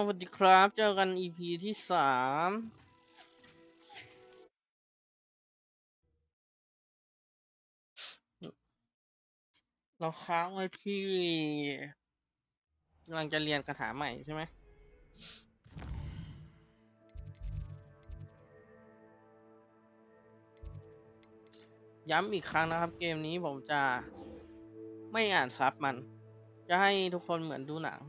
สวัสดีครับเจอกัน EP ที่3เราค้างไว้ที่กำลังจะเรียนคาถาใหม่ใช่ไหมย้ำอีกครั้งนะครับเกมนี้ผมจะไม่อ่านซับมันจะให้ทุกคนเหมือนดูหนัง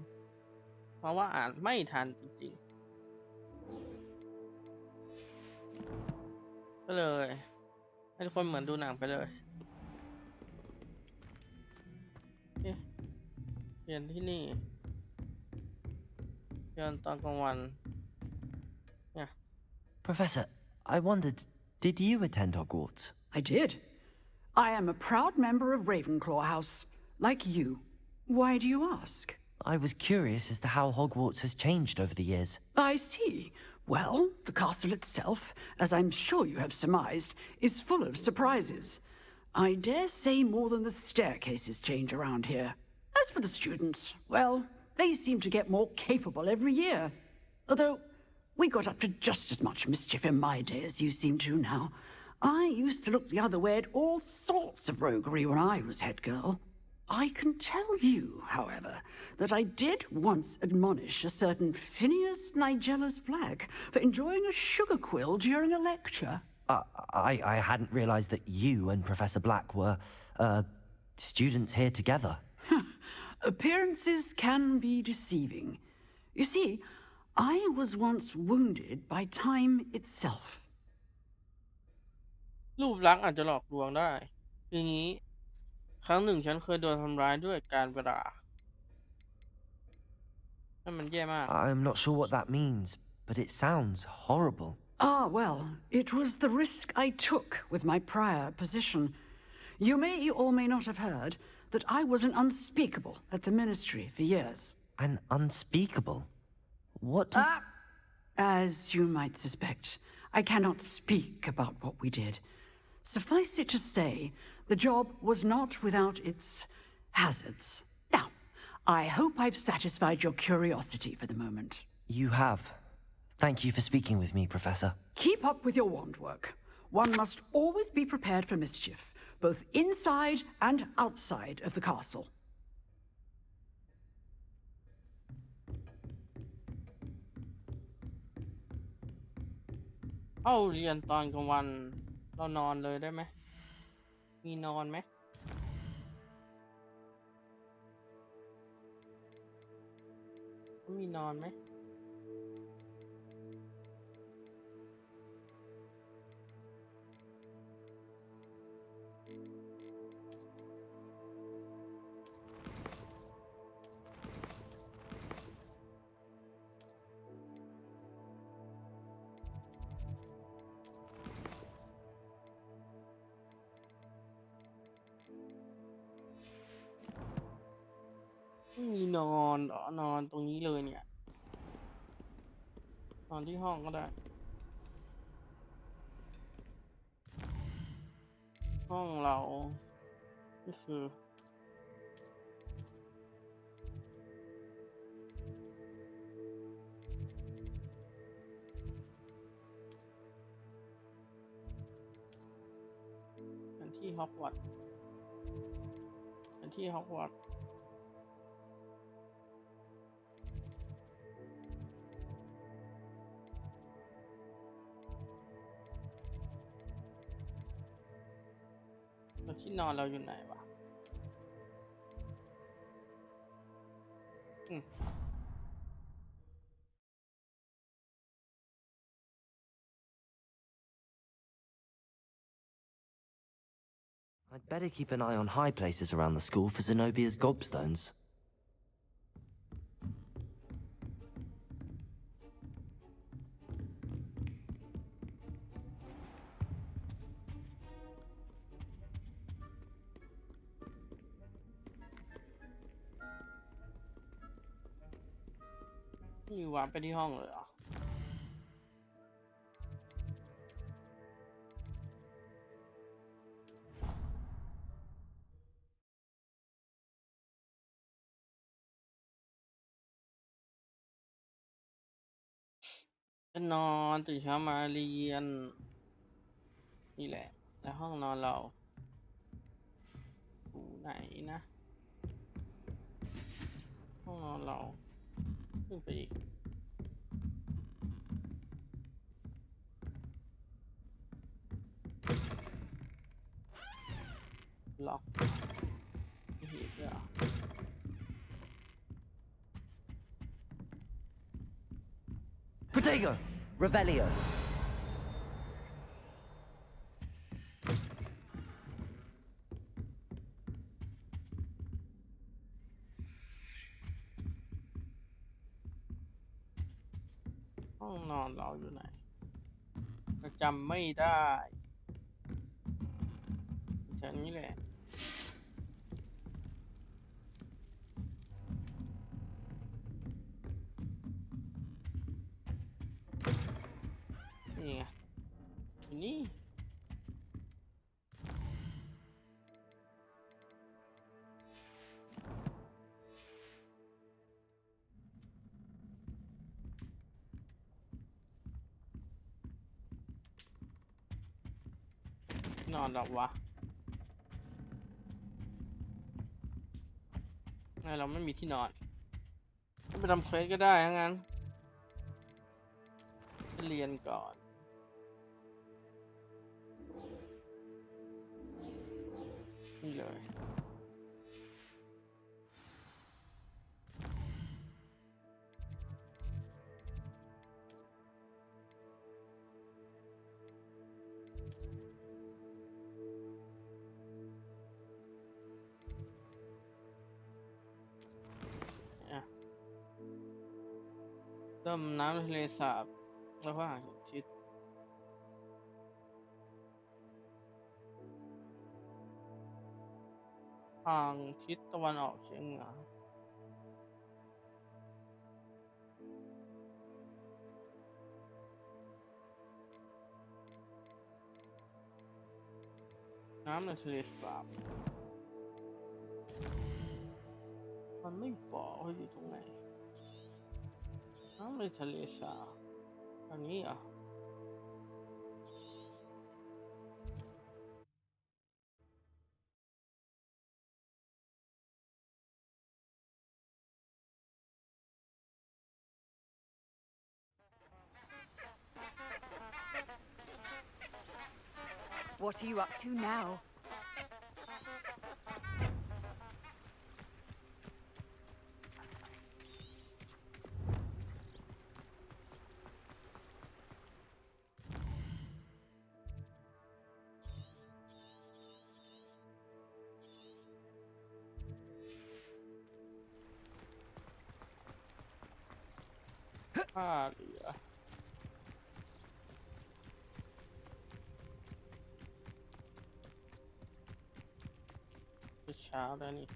เพราะว่าอ่านไม่ทันจริงๆก็เลยให้ทุกคนเหมือนดูหนังไปเลยเอ๊ะเรียนที่นี่เรียนตอนกลางวันเนี่ย Professor, I wondered, did you attend Hogwarts? I did. I am a proud member of Ravenclaw House, like you. Why do you ask? I was curious as to how Hogwarts has changed over the years. I see. Well, the castle itself, as I'm sure you have surmised, is full of surprises. I dare say more than the staircases change around here. As for the students, well, they seem to get more capable every year. Although, we got up to just as much mischief in my day as you seem to now. I used to look the other way at all sorts of roguery when I was head girl. I can tell you, however, that I did once admonish a certain Phineas Nigella's Black for enjoying a sugar quill during a lecture. I hadn't realized that you and Professor Black were, students here together. Appearances can be deceiving. You see, I was once wounded by time itself. รูปลักษณ์อาจจะหลอกลวงได้ทีนี้ครั้งหนึ่งฉันเคยโดนทำร้ายด้วยการเวลานั่นมันแย่มาก I'm not sure what that means, but it sounds horrible. Ah, well, it was the risk I took with my prior position. You may or may not have heard that I was an unspeakable at the ministry for years. An unspeakable? What does... As you might suspect, I cannot speak about what we did. Suffice it to say, the job was not without its hazards. Now, I hope I've satisfied your curiosity for the moment. You have. Thank you for speaking with me, Professor. Keep up with your wand work. One must always be prepared for mischief, both inside and outside of the castle. เข้าเรียนตอนกลางวันเรานอนเลยได้ไหมมีนอนไหมมีนอนไหมไม่มีนอนนอนตรงนี้เลยเนี่ยนอนที่ห้องก็ได้ห้องเราก็คือเป็นที่ฮอกวอตส์เป็นที่ฮอกวอตส์แล้วที่นอนเราอยู่ไหนวะI'd better keep an eye on high places around the school for Zenobia's gobstones.มีวาร์ปไปที่ห้องเลยเหรอ จะนอนตื่นเช้ามาเรียนนี่แหละในห้องนอนเราอยู่ไหนนะห้องนอนเราขึ้นไปอีกล็อกไม่เห็นด้วยเหรอ Protego! Revelio! ห้องนอนเราอยู่ไหนก็จำไม่ได้แค่นี้แหละนี่ไงอยู่นี่นอนหรอวะไงเราไม่มีที่นอนไปทำเควสก็ได้ทั้งนั้นเรียนก่อนนี่เลยดำน้ำในทะเลสาบแล้วก็หาเข็มทิศทางทิศตะวันออกเฉียงเหนือน้ำในทะเลสาบมันไม่บอกว่าอยู่ตรงไหนน้ำในทะเลสาบอันนี้อ่ะWhat are you up to now?ผ้าเหลือเช้าแล้วนี่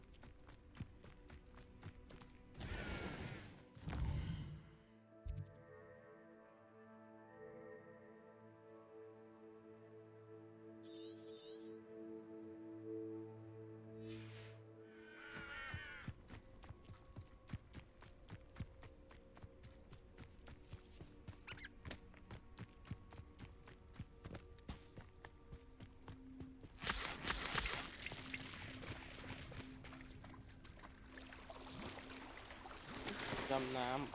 ดำน้ำ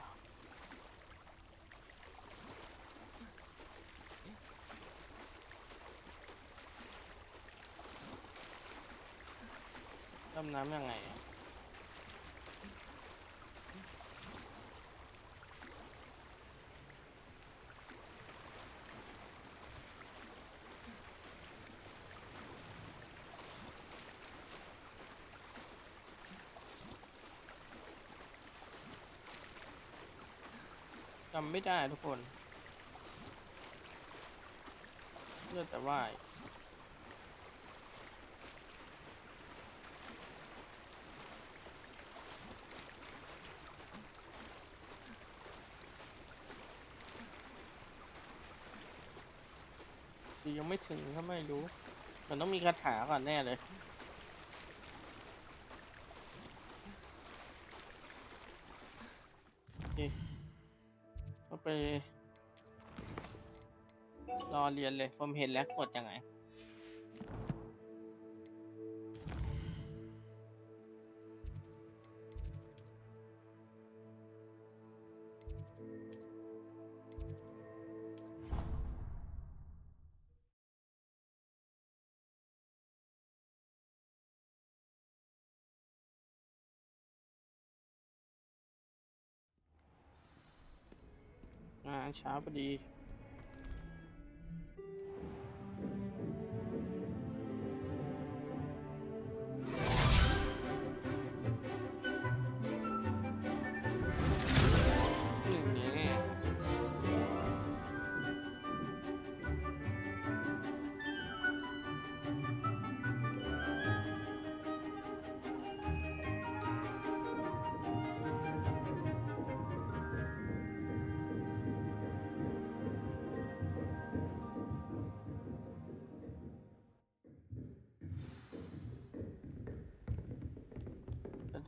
ดำน้ำยังไงอะจำไม่ได้ทุกคนเลือกแต่ว่ายยังไม่ถึงก็ไม่รู้มันต้องมีคาถาก่อนแน่เลยโอเคก็ไป รอเรียนเลยผมเห็นแล้วกดยังไงเช้าพอดีนี่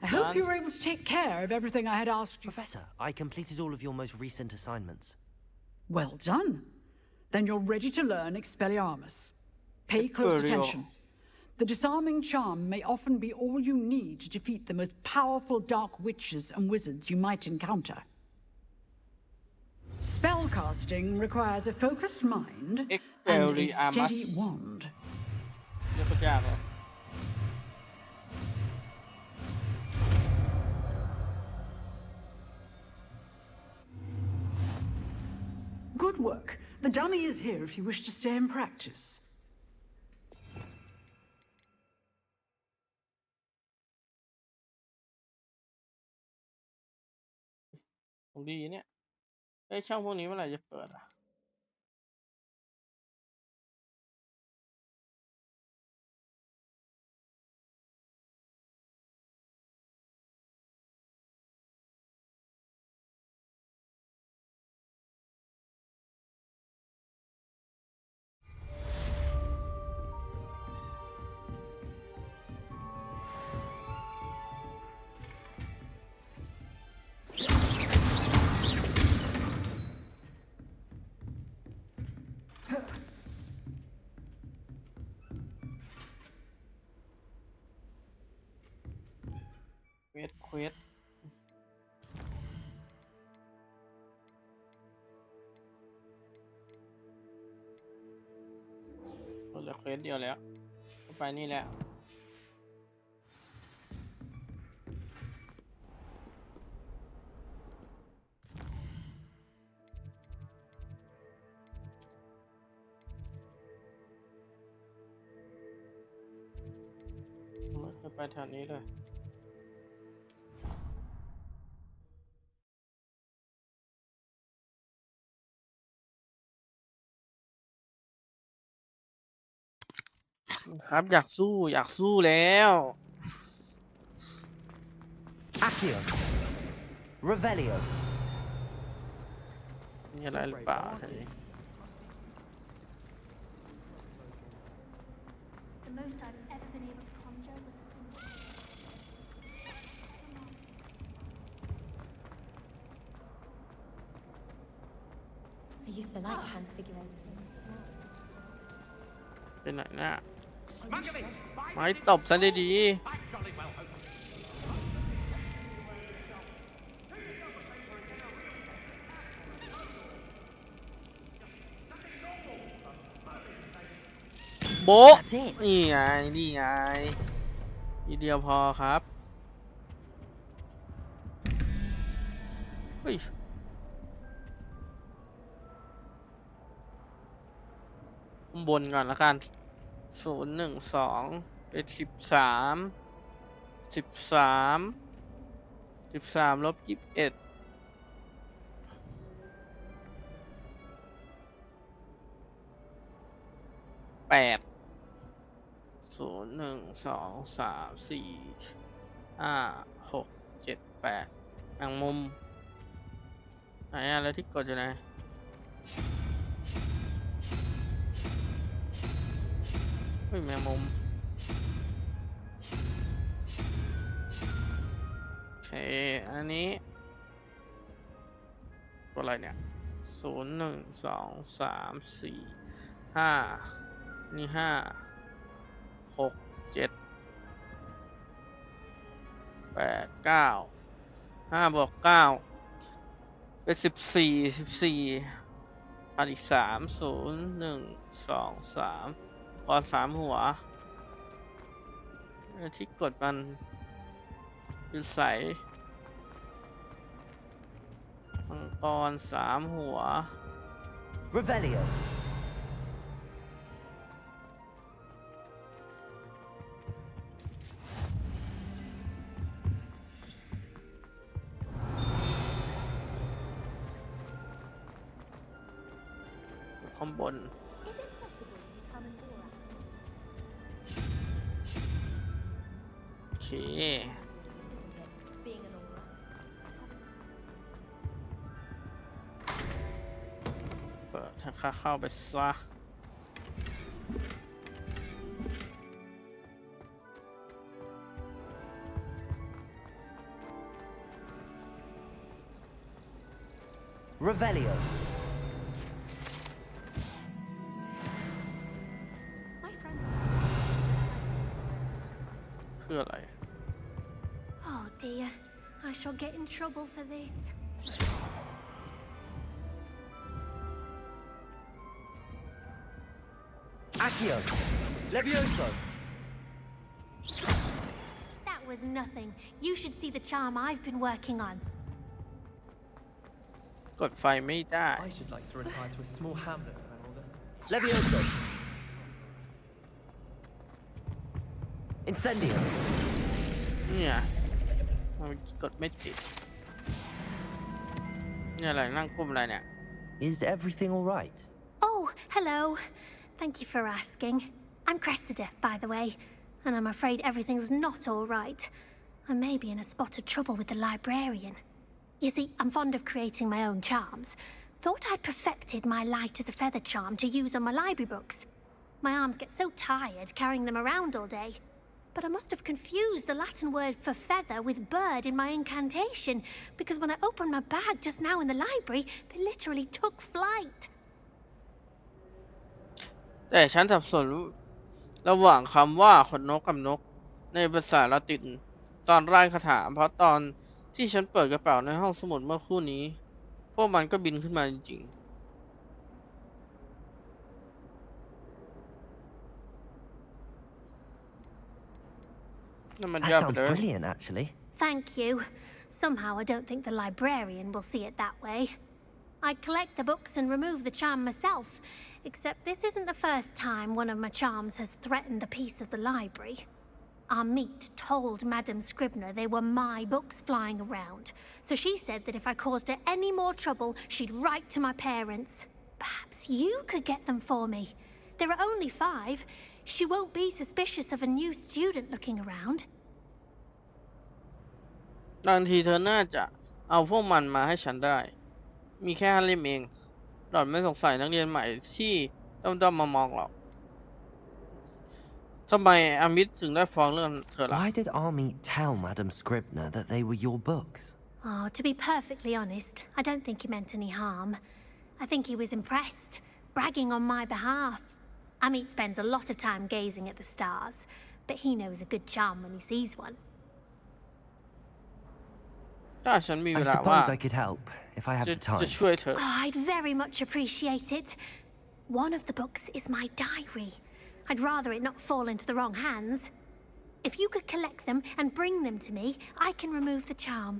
I hope you were able to take care of everything I had asked you. Professor, I completed all of your most recent assignments. Well done. Then you're ready to learn Expelliarmus. Pay close attention. The disarming charm may often be all you need to defeat the most powerful dark witches and wizards you might encounter. Spellcasting requires a focused mind and a steady wand. เรียกยากเลย Good work. The dummy is here if you wish to stay and practice. ผมดีเนี่ยช่องพวกนี้เมื่อไหร่จะเปิดอ่ะเควสเหลือเควสเดียวแล้วไปนี่แหละไม่เคยไปแถวนี้เลยครับอยากสู้แล้ว Accio. Revelio. มีอะไรหรือเปล่าทีนี้ The most I've ever been able to conjure was a single. I used to like transfigurating. เป็นไหนน่ะไม้ตบซะดีๆโบะ That's it. นี่ไงทีเดียวพอครับเฮ้ยบนก่อนละกัน012เป็น13ลบ21 8 0 1 2 3 4 5 6 7 8แมงมุมไหนอะแล้วที่กดอยู่ไหนไม่แมงมุมโอเคอันนี้ตัวอะไรเนี่ย 0 1 2 3 4 5นี่6 7 8 9 5 บวก 9 เป็น14ขาดอีก3 0 1 2 3ก่อน3หัวที่กดมันคือใสมังกร3 หัว Revelio. ข้างบน Is it possible you come and go around? โอเค Isn't it? Being an aura. เปิดถ้าข้าเข้าไปซะ Revelio. My friend. คืออะไร Oh dear, I shall get in trouble for this. Accio. Levioso. That was nothing. You should see the charm I've been working on. กดไฟไม่ได้ I should like to retire to a small hamlet when I'm older. Levioso. Incendio. เนี่ยมันกดไม่ติดเนี่ยอะไรนั่งกุมอะไรเนี่ย Is everything all right? Oh, hello. Thank you for asking. I'm Cressida, by the way, and I'm afraid everything's not all right. I may be in a spot of trouble with the librarian. You see, I'm fond of creating my own charms. Thought I'd perfected my light as a feather charm to use on my library books. My arms get so tired carrying them around all day. But I must have confused the Latin word for feather with bird in my incantation, because when I opened my bag just now in the library, they literally took flight. แต่ฉันสับสนระหว่างคำว่าขนนกกับนกในภาษาละตินตอนไล่คาถาเพราะตอนที่ฉันเปิดกระเป๋าในห้องสมุดเมื่อครู่นี้พวกมันก็บินขึ้นมาจริงๆนั่นมัน That ยอดไป sounds เลย brilliant, actually. Thank you. Somehow I don't think the librarian will see it that way. I collect the books and remove the charm myself, except this isn't the first time one of my charms has threatened the peace of the library. Our meet told Madame Scribner they were my books flying around, so she said that if I caused her any more trouble, she'd write to my parents. Perhaps you could get them for me. There are only 5. She won't be suspicious of a new student looking around. บางทีเธอน่าจะเอาพวกมันมาให้ฉันได้มีแค่5 เล่มเองหล่อนไม่สงสัยนักเรียนใหม่ที่ด้อมๆมองๆหรอกทำไมอามิดถึงได้ฟ้องเรื่องเธอล่ะ Why did Army tell Madame Scribner that they were your books? Oh, to be perfectly honest, I don't think he meant any harm. I think he was impressed, bragging on my behalf. Amit spends a lot of time gazing at the stars, but he knows a good charm when he sees one. ถ้าฉันมีเว I ลาว่าง suppose I could help if I have จะ the time. ช่วยเธอ Oh, I'd very much appreciate it. One of the books is my diary. I'd rather it not fall into the wrong hands. If you could collect them and bring them to me, I can remove the charm.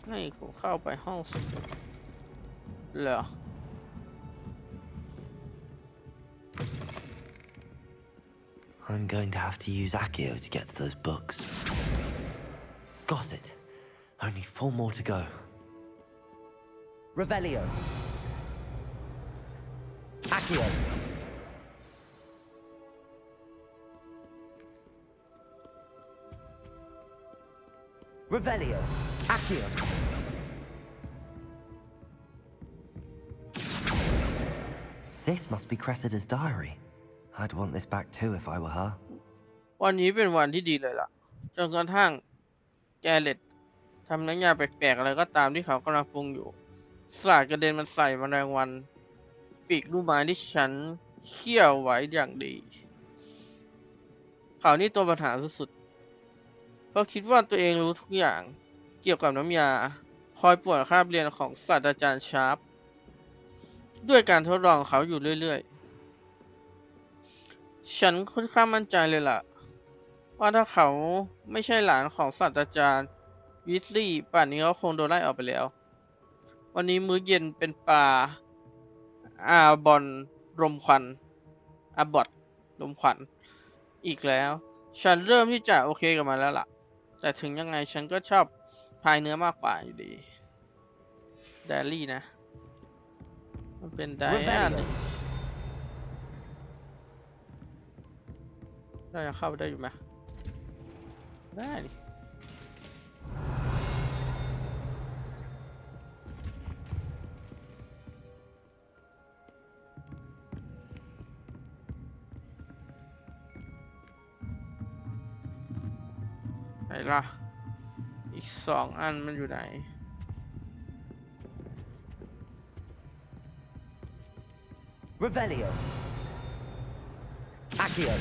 ให้กูเข้าไปห้องสมุดเหรอ I'm going to have to use Accio to get to those books. Got it. Only 4 more to go. Revelio. Accio. Revelio. Accio. This must be Cressida's diary. I'd want this back too if I were her. วันนี้เป็นวันที่ดีเลยล่ะจนกระทั่งแกเลตท ำน้ำยาแปลกๆอะไรก็ตามที่เขากำลังปรุงอยู่สาดกระเด็นมันใส่แมลงวันปีกลูกไม้ที่ฉันเคี่ยวไว้อย่างดีเขานี่ตัวปัญหาสุดๆเพราะคิดว่าตัวเองรู้ทุกอย่างเกี่ยวกับน้ำยาคอยป่วนคาบเรียนของศาสตราจารย์ชาร์ปด้วยการทดลองเขาอยู่เรื่อยๆฉันค่อนข้างมั่นใจเลยล่ะว่าถ้าเขาไม่ใช่หลานของศาสตราจารย์วิสลีย์ป่านนี้เขาคงโดนไล่ออกไปแล้ววันนี้มื้อเย็นเป็นปลาอาบอนรมควันอาบอดรมควันอีกแล้วฉันเริ่มที่จะโอเคกับมันแล้วล่ะแต่ถึงยังไงฉันก็ชอบพายเนื้อมากกว่าอยู่ดีไดอารี่นะมันเป็นไดอารี่ได้ยังเข้าไปได้อยู่ไหมได้ดิไหนล่ะอีก2 อันมันอยู่ไหนRevelio. Accio.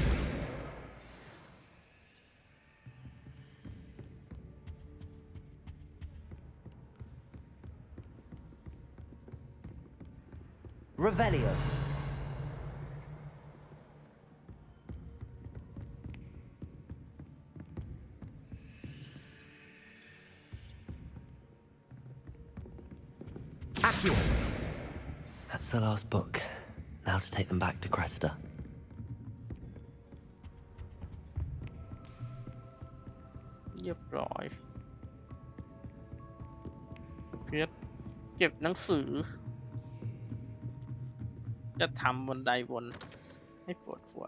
Revelio. Accio. That's the last book. Now to take them back to Cressida. เรียบร้อยเพชรเก็บหนังสือจะทำบนไดบนให้ปวดหัว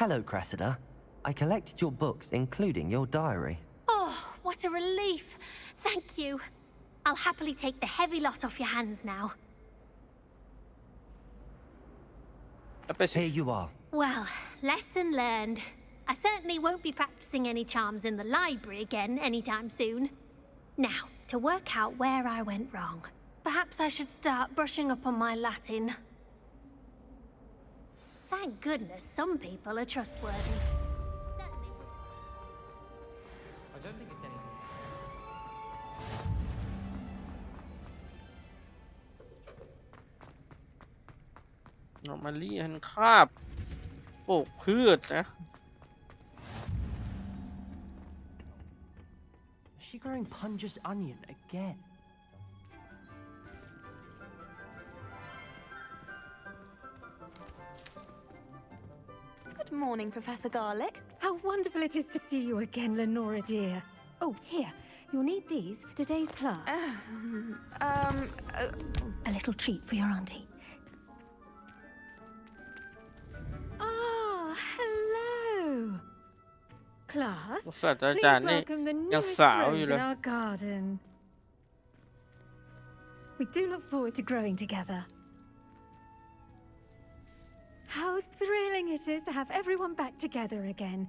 Hello, Cressida. I collected your books, including your diary. Oh, what a relief. Thank you. I'll happily take the heavy lot off your hands now. Here you are. Well, lesson learned. I certainly won't be practicing any charms in the library again anytime soon. Now, to work out where I went wrong. Perhaps I should start brushing up on my Latin. Thank goodness some people are trustworthy. Certainly. I don't think it's anything. ออกมาเรียนคาบปลูกพืชนะ Is she growing Punja's onion again? Good morning, Professor Garlic. How wonderful it is to see you again, Lenora dear. Oh, here. You'll need these for today's class. A little treat for your auntie. Ah, hello. Class, ศาสตรา please จารย์นี่ welcome the ยัง newest สาวอยู่ rose เล in ย our garden. We do look forward to growing together. How thrilling it is to have everyone back together again.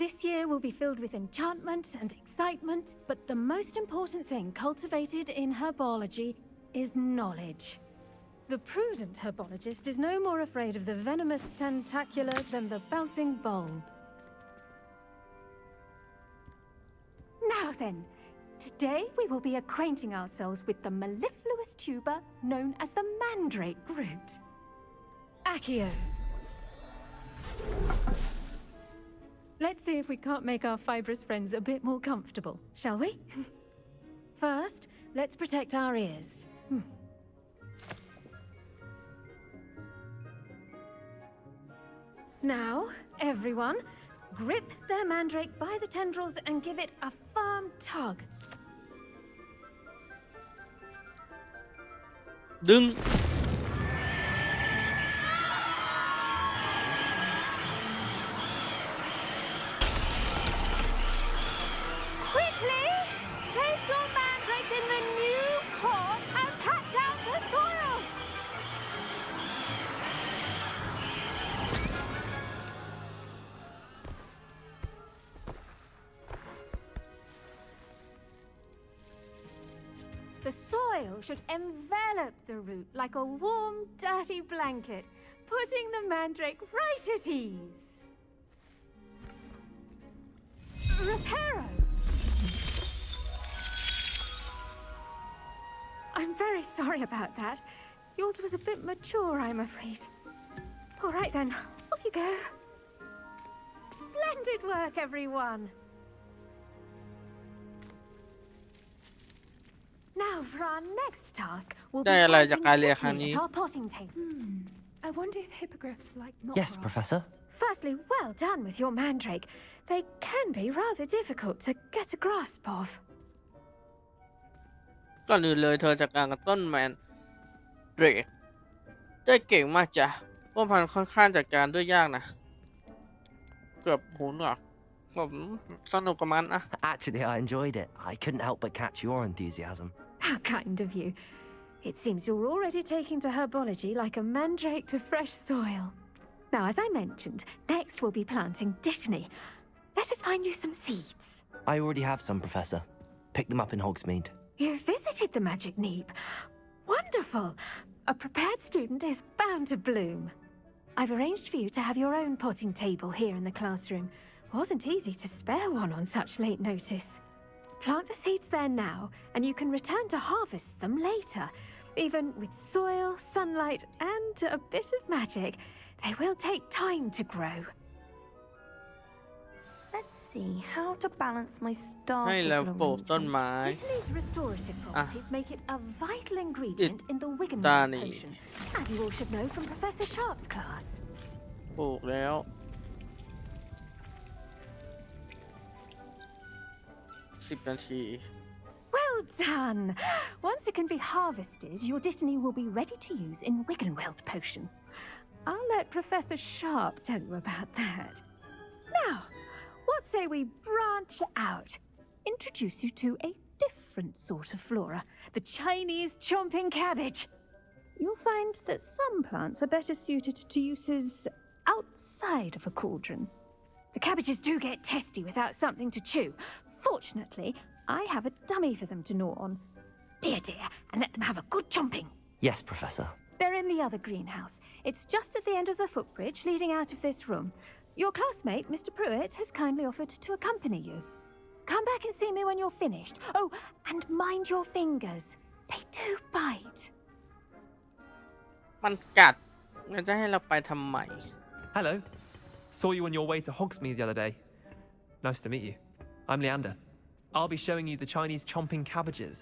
This year will be filled with enchantment and excitement, but the most important thing cultivated in herbology is knowledge. The prudent herbologist is no more afraid of the venomous tentacular than the bouncing bulb. Now then, today we will be acquainting ourselves with the mellifluous tuber known as the mandrake root. Accio. Let's see if we can't make our fibrous friends a bit more comfortable, shall we? First, let's protect our ears. Now, everyone, grip their mandrake by the tendrils and give it a firm tug. ดึง Quickly! Place your mandrake in the new soil should envelop the root like a warm, dirty blanket, putting the mandrake right at ease. Reparo! I'm very sorry about that. Yours was a bit mature, I'm afraid. All right then, off you go. Splendid work, everyone. Now for our next task, we'll be ได้อะไรจาก planting การเรียนครั้ง Disney นี้ at our potting table. I wonder if hippogriffs like not Yes, Professor. Firstly, well done with your mandrake. They can be rather difficult to get a grasp of. ก่อนอื่นเลยเธอจัดการกับต้นแมนเดรกได้เก่งมากจ้ะพวกพันค่อนข้างจัดการด้วยยากนะเกือบหูหนวกผมสนุกกับมันอะ Actually, I enjoyed it. I couldn't help but catch your enthusiasm. How kind of you. It seems you're already taking to herbology like a mandrake to fresh soil. Now, as I mentioned, next we'll be planting Dittany. Let us find you some seeds. I already have some, Professor. Pick them up in Hogsmeade. You visited the Magic Neep. Wonderful. A prepared student is bound to bloom. I've arranged for you to have your own potting table here in the classroom. Wasn't easy to spare one on such late notice. Plant the seeds there now, and you can return to harvest them later. Even with soil, sunlight, and a bit of magic, they will take time to grow. Let's see how to balance my ให้ starfish เราปลูกต้น arrangement. ไม้ Dittany's restorative properties make it a vital ingredient in the Wiggenweld Dittany. potion, as you all should know from Professor Sharp's class. ปลูกแล้ว10 นาที Well done! Once it can be harvested, your Dittany will be ready to use in Wiggenweld potion. I'll let Professor Sharp tell you about that. Now, what say we branch out? Introduce you to a different sort of flora, the Chinese chomping cabbage. You'll find that some plants are better suited to uses outside of a cauldron. The cabbages do get testy without something to chew. Fortunately, I have a dummy for them to gnaw on. Be a dear and let them have a good chomping. Yes, Professor. They're in the other greenhouse. It's just at the end of the footbridge leading out of this room. Your classmate, Mr. Pruitt, has kindly offered to accompany you. Come back and see me when you're finished. Oh, and mind your fingers. They do bite. มันกัดแล้วจะให้เราไปทำไม Hello. Saw you on your way to Hogsmeade the other day. Nice to meet you. I'm Leander. I'll be showing you the Chinese chomping cabbages.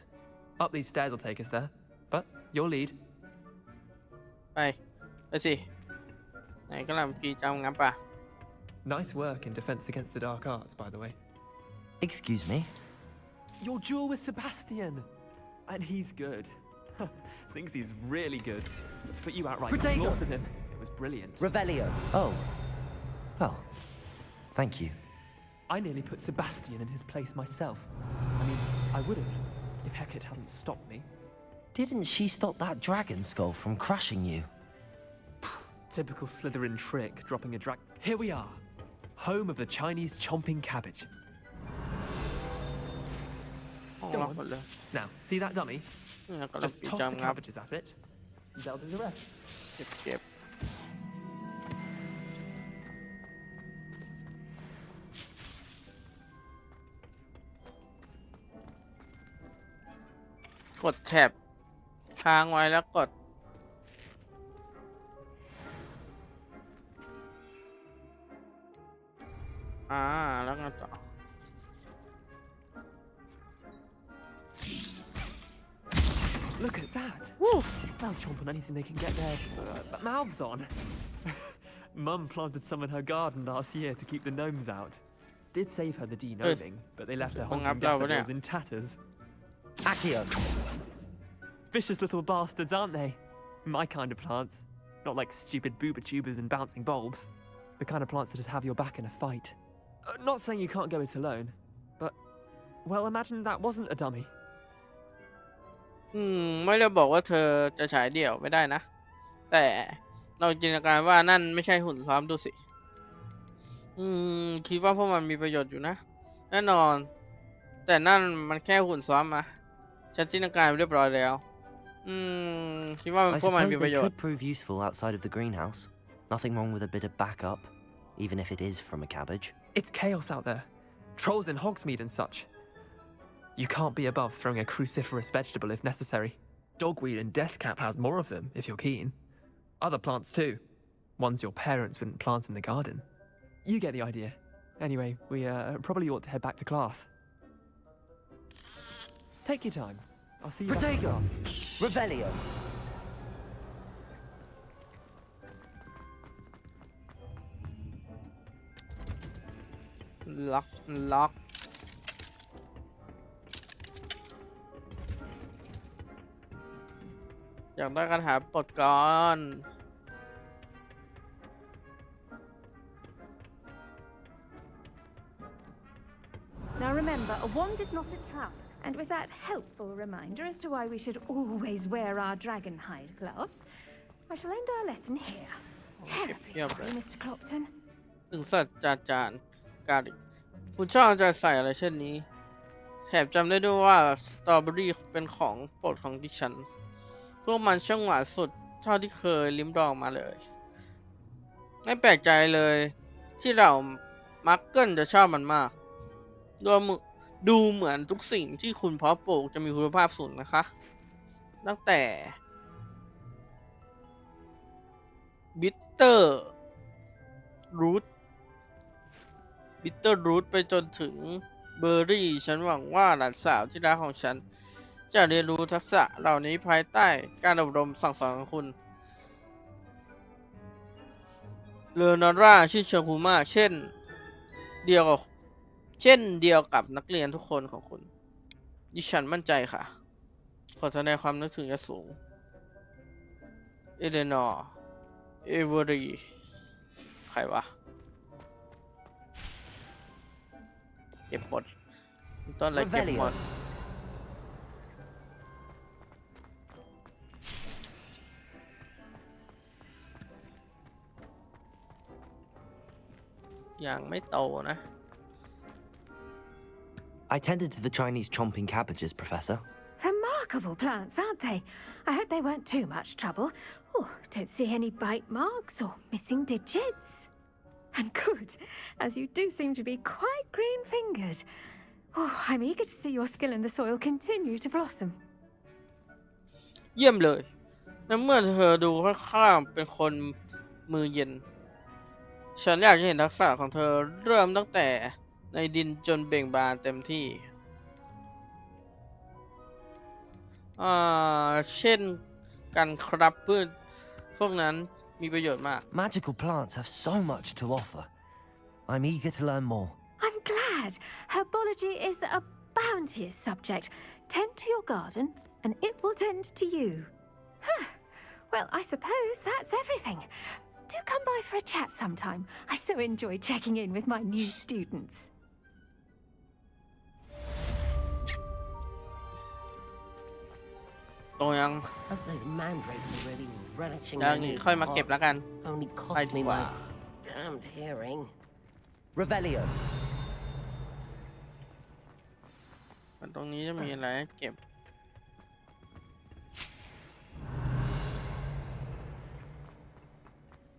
Up these stairs will take us there, but your lead. ไปสิไหนก็ลำปีจำงั้นป่ะ Nice work in defense against the dark arts, by the way. Excuse me. Your duel with Sebastian. And he's good. Thinks he's really good. But you outright Protego. slaughtered him. It was brilliant. Revelio. Oh. Well, thank you. I nearly put Sebastian in his place myself. I mean, I would have, if Hecate hadn't stopped me. Didn't she stop that dragon skull from crushing you? Typical Slytherin trick, dropping a Here we are. Home of the Chinese chomping cabbage. ห้อง Go เรา on. หมดเลย Now, see that dummy? เนี่ยก็ลำ Just ปี toss the จำงับ cabbages at it. They'll do the rest. เก็บกดแท็บค้างไว้แล้วกดแล้วไงต่อ Look at that. They'll chomp on anything they can get their mouths on. Mum planted some in her garden last year to keep the gnomes out. Did save her the de-gnoming, but they left her honking daffodils in tatters. Accio. Vicious little bastards, aren't they? My kind of plants. Not like stupid booba tubers and bouncing bulbs. The kind of plants that'd have your back in a fight. Not saying you can't go it alone, but, well, imagine that wasn't a dummy. ไม่ได้บอกว่าเธอจะฉายเดี่ยวไม่ได้นะ แต่เราจินตนาการว่านั่นไม่ใช่หุ่นซ้อมดูสิคิดว่าพวกมันมีประโยชน์อยู่นะแน่นอนแต่นั่นมันแค่หุ่นซ้อมมาฉันจินตนาการเรียบร้อยแล้ว คิดว่า I พวกมันมี suppose ประ they โยช could น์ prove useful outside of the greenhouse. Nothing wrong with a bit of backup, even if it is from a cabbage. It's chaos out there. Trolls in Hogsmeade and such. You can't be above throwing a cruciferous vegetable if necessary. Dogweed and deathcap has more of them, if you're keen. Other plants too. Ones your parents wouldn't plant in the garden. You get the idea. Anyway, we probably ought to head back to class. Take your time. I'll see you back in Protego! class. Revelio! ล็อก อยากได้คาถาปลดก่อน Now remember, a wand is not a trap. And with that helpful reminder as to why we should always wear our dragon hide gloves, I shall end our lesson here. Terribly sorry, Mr. Clopton. ถึงศาสตราจารย์การิคุณชอบเอาใจใส่อะไรเช่นนี้ แถบจำได้ด้วยว่าสตรอเบอรี่เป็นของโปรดของดิฉัน พวกมันช่างหวานสุดเท่าที่เคยลิ้มลองมาเลย ไม่แปลกใจเลยที่เรามักเกิลจะชอบมันมากดูเหมือนทุกสิ่งที่คุณเพาะปลูกจะมีคุณภาพสูงนะคะ ตั้งแต่บิตเตอร์รูทไปจนถึงเบอร์รี่ฉันหวังว่าหลานสาวที่รักของฉันจะเรียนรู้ทักษะเหล่านี้ภายใต้การอบรมสั่งสอนของคุณเลโอนาร่าชื่นชมคุณมากเช่นเดียวกับนักเรียนทุกคนของคุณดิฉันมั่นใจค่ะขอแสดงความนึกถึงอย่างสูงเอเลนอร์เอเวอรีใครวะเก็บหมดต้นอะไรเก็บหมดยังไม่โตนะ I tended to the Chinese chomping cabbages, Professor. Remarkable plants, aren't they? I hope they weren't too much trouble. Oh, don't see any bite marks or missing digits. And good, as you do seem to be quite green-fingered. Oh, I'm eager to see your skill in the soil continue to blossom. เยี่ยมเลยและเมื่อเธอดูค่อนข้างเป็นคนมือเย็นฉันอยากจะเห็นทักษะของเธอเริ่มตั้งแต่ในดินจนเบ่งบานเต็มที่เช่นกันครับพืชพวกนั้นมีประโยชน์มาก Magical plants have so much to offer. I'm eager to learn more. I'm glad. Herbology is a bounteous subject. Tend to your garden, and it will tend to you. Huh. Well, I suppose that's everything. Do come by for a chat sometime. I so enjoy checking in with my new students. โตยัง Those mandrakes are really relishing ยัง their new ค่อยมาเก็บแล้วกัน pots. Only ไป cost ดี me กว่า my damned hearing. Revelio. ตรงนี้จะมีอะไรให้เก็บ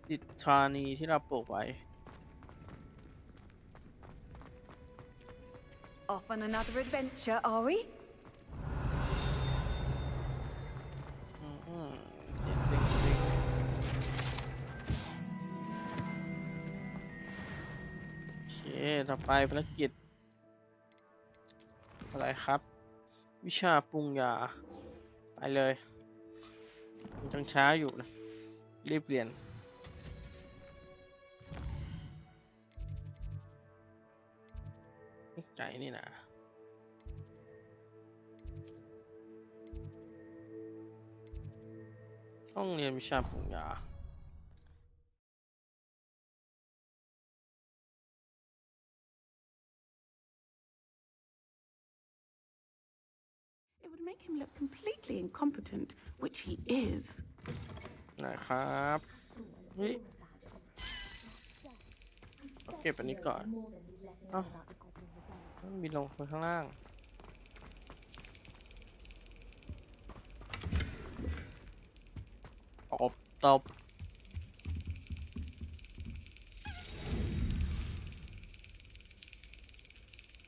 ดิธานีที่เราปลูกไว้ Off on another adventure, are we? เจ็ดติ๊งโอเคต่อไปภารกิจอะไรครับ วิชาปรุงยาไปเลยยังช้าอยู่นะรีบเรียนใจนี่นะห้องเรียนวิชาปรุงยา It would make him look completely incompetent, which he is. นะครับเฮ้ยเก็บอันนี้ก่อนเอ้ามีลงไปข้างล่าง ตบ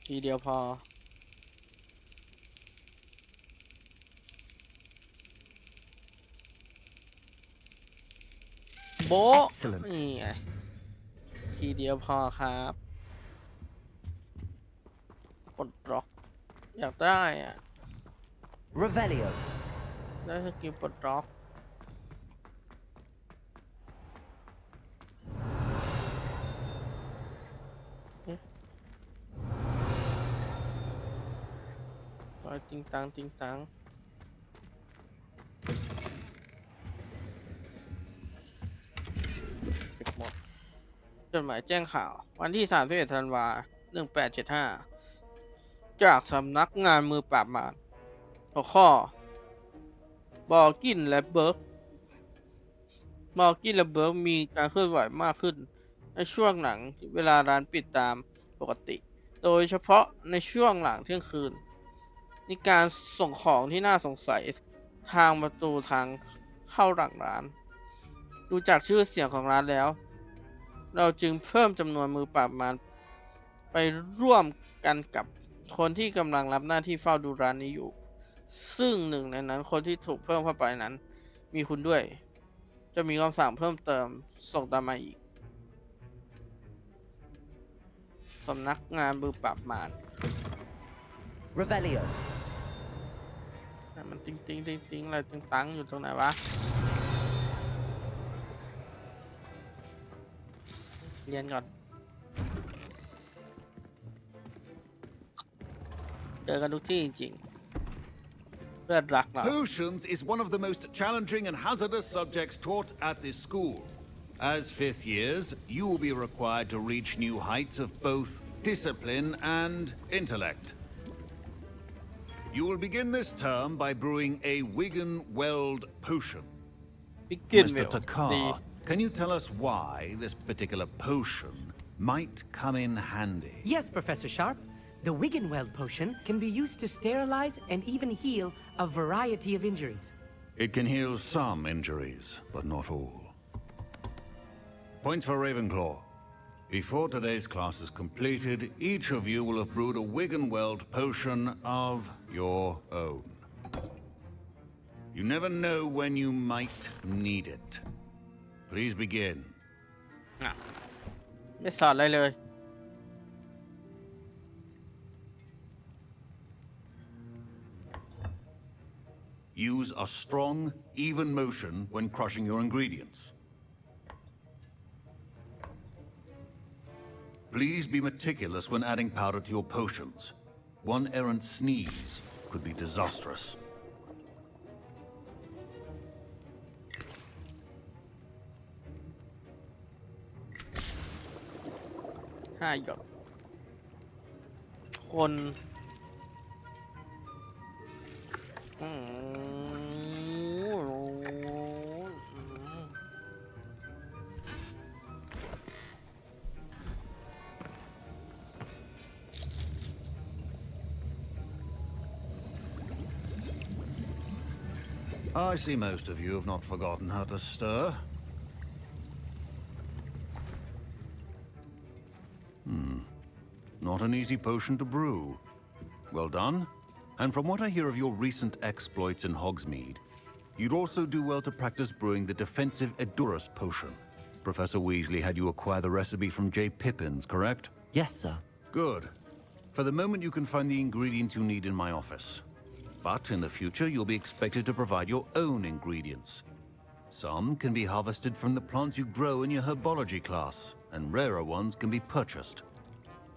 ทีเดียวพอโบ๊ะ Excellent. นี่ไงทีเดียวพอครับปลดล็อกอยากได้อ่ะ Revelio. ได้สกิลปลดล็อกรอยติงตังติงตังเก็บหมดจดหมายแจ้งข่าววันที่31 ธันวาคม 1875 จากสำนักงานมือปราบมารหัวข้อบอร์กินและเบิร์กมีการเคลื่อนไหวมากขึ้นในช่วงหลังเวลาร้านปิดตามปกติโดยเฉพาะในช่วงหลังเที่ยงคืนมีการส่งของที่น่าสงสัยทางประตูทางเข้าหลังร้านดูจากชื่อเสียงของร้านแล้วเราจึงเพิ่มจำนวนมือปราบมารไปร่วมกันกับคนที่กำลังรับหน้าที่เฝ้าดูร้านนี้อยู่ซึ่งหนึ่งในนั้นคนที่ถูกเพิ่มเข้าไปนั้นมีคุณด้วยจะมีคำสั่งเพิ่มเติมส่งตามมาอีกสำนักงานมือปราบมาร Revelio. มันติ้งอะไรตังอยู่ตรงไหนวะเรียนก่อนเจอกันทุกที่จริงๆเพื่อนรักเรา Potions is one of the most challenging and hazardous subjects taught at this school. As fifth years, you will be required to reach new heights of both discipline and intellect. You will begin this term by brewing a Wigan-Weld potion. Mr. Takar, can you tell us why this particular potion might come in handy? Yes, Professor Sharp. The Wigan-Weld potion can be used to sterilize and even heal a variety of injuries. It can heal some injuries, but not all. Points for Ravenclaw. Before today's class is completed, each of you will have brewed a Wigan-Weld potion of your own. You never know when you might need it. Please begin. ไม่สอนอะไรเลย Use a strong, even motion when crushing your ingredients. Please be meticulous when adding powder to your potions. One errant sneeze could be disastrous. Hai giọt. Con I see most of you have not forgotten how to stir. Not an easy potion to brew. Well done. And from what I hear of your recent exploits in Hogsmeade, you'd also do well to practice brewing the defensive Edurus potion. Professor Weasley had you acquire the recipe from J. Pippins, correct? Yes, sir. Good. For the moment, you can find the ingredients you need in my office. But in the future, you'll be expected to provide your own ingredients. Some can be harvested from the plants you grow in your herbology class, and rarer ones can be purchased.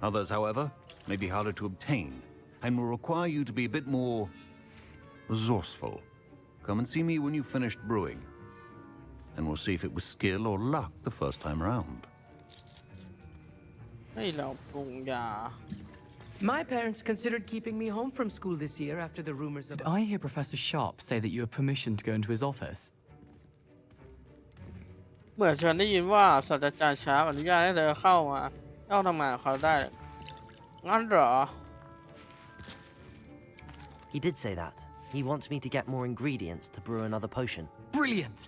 Others, however, may be harder to obtain, and will require you to be a bit more resourceful. Come and see me when you've finished brewing, and we'll see if it was skill or luck the first time round. ให้เราปรุงยา My parents considered keeping me home from school this year after the rumors of... Did I hear Professor Sharp say that you have permission to go into his office? เหมือนฉันได้ยินว่าศาสตราจารย์ชาร์ปอนุญาตให้เธอเข้าทำงานกับเขาได้งั้นเหรอ He did say that. He wants me to get more ingredients to brew another potion. Brilliant!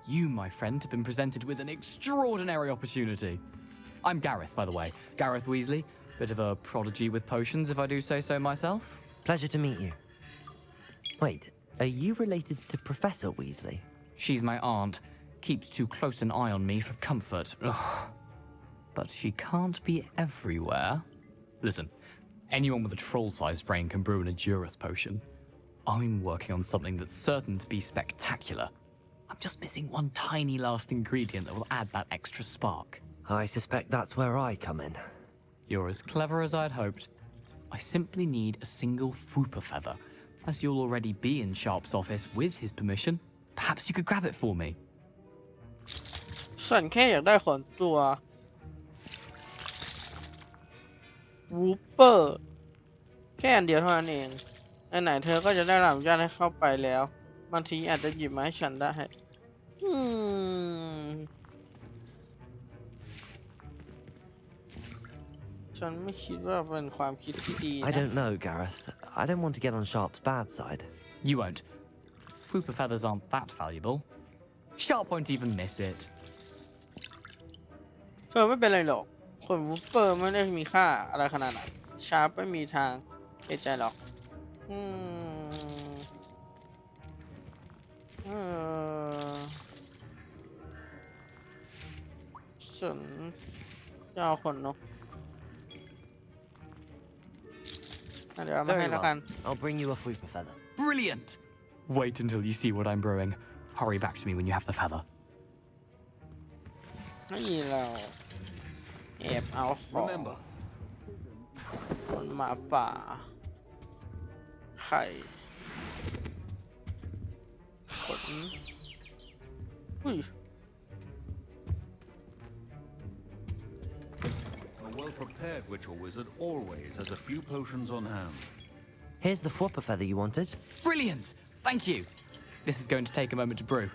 You, my friend, have been presented with an extraordinary opportunity. I'm Gareth, by the way. Gareth Weasley. Bit of a prodigy with potions, if I do say so myself. Pleasure to meet you. Wait, are you related to Professor Weasley? She's my aunt. Keeps too close an eye on me for comfort. Ugh. But she can't be everywhere. Listen, anyone with a troll-sized brain can brew an Adurus potion. I'm working on something that's certain to be spectacular. I'm just missing one tiny last ingredient that will add that extra spark. I suspect that's where I come in. You're as clever as I'd hoped. I simply need a single Fwooper feather. As you'll already be in Sharp's office with his permission, perhaps you could grab it for me. ฉันแค่อยากได้ขนตัววูเปอร์แค่อันเดียวเท่านั้นเองไหนๆเธอก็จะได้รับอนุญาตให้เข้าไปแล้วบางทีอาจจะหยิบมาให้ฉันได้ฉันไม่คิดว่าเป็นความคิดที่ดีนะ I don't know, Gareth. I don't want to get on Sharp's bad side. You won't. Fwooper feathers aren't that valuable. Sharp won't even miss it. เธอไม่เป็นไรหรอกขนวูเปอร์ไม่ได้มีค่าอะไรขนาดนั้นชาร์ปไม่มีทางเอะใจหรอกฉันจะเอาขนนกเดี๋ยวเอามาให้แล้วกัน I'll bring you a Fwooper feather. Brilliant! Wait until you see what I'm brewing. Hurry back to me when you have the feather. นี่เราแอบเอาของขนหมาป่าไข่ขนอุ้ย A well-prepared witch or wizard always has a few potions on hand. Here's the Fwooper feather you wanted. Brilliant! Thank you. This is going to take a moment to brew.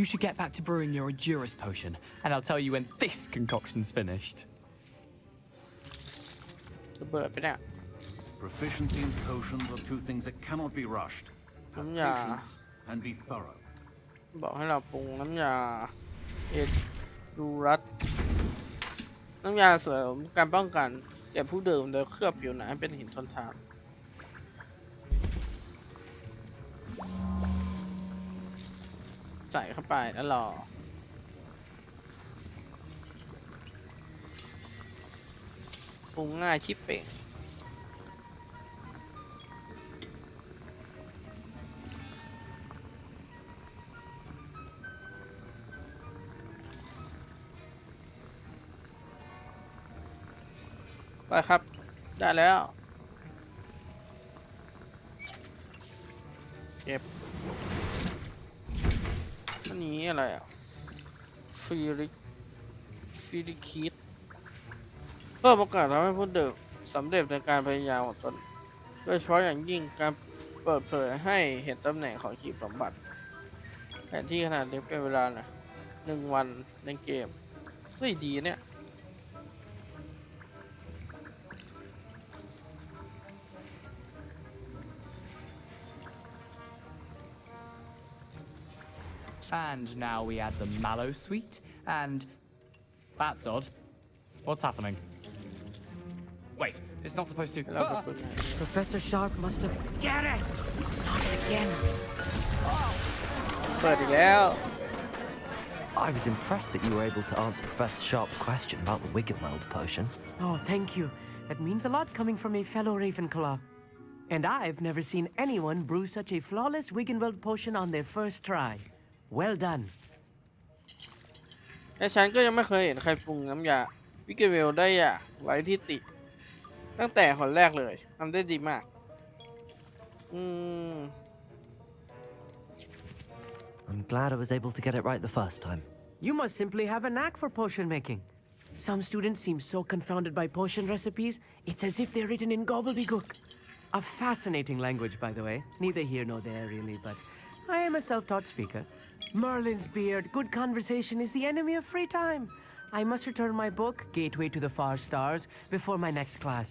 You should get back to brewing your Adurus potion, and I'll tell you when this concoction's finished. Proficiency in potions are two things that cannot be rushed. Have patience and be thorough. บอกให้เราปรุงน้ำยาเอดูรัสน้ำยาเสริมการป้องกันแก่ผู้ดื่มโดยเคลือบผิวหนังให้เป็นหินทนทานใส่เข้าไปแล้วรอปรุงง่ายชิปเป่งไปครับได้แล้วเก็บอันนี้อะไรอ่ะฟิลิคิดเพิ่มโอกาสทำให้ผู้ดื่มสำเร็จในการพยายามของตนโดยเฉพาะอย่างยิ่งการเปิดเผยให้เห็นตำแหน่งของขีดสมบัติแผนที่ขนาดเล็กเป็นเวลา1 วันในเกมเฮ้ยดีเนี่ยAnd now we add the mallow sweet, and that's odd. What's happening? Wait, it's not supposed to. Professor Sharp must have. Get it! Not again. เปิดอีกแล้ว I was impressed that you were able to answer Professor Sharp's question about the Wiggenweld potion. Oh, thank you. That means a lot coming from a fellow Ravenclaw. And I've never seen anyone brew such a flawless Wiggenweld potion on their first try. Well done. และฉันก็ยังไม่เคยเห็นใครปรุงน้ำยาวิกเกเวลได้อย่างไร้ที่ติตั้งแต่คนแรกเลยทำได้ดีมากI'm glad I was able to get it right the first time. You must simply have a knack for potion making. Some students seem so confounded by potion recipes, it's as if they're written in gobbledygook. A fascinating language, by the way. Neither here nor there, really, but I am a self-taught speaker. Merlin's beard, good conversation is the enemy of free time. I must return my book, Gateway to the Far Stars, before my next class.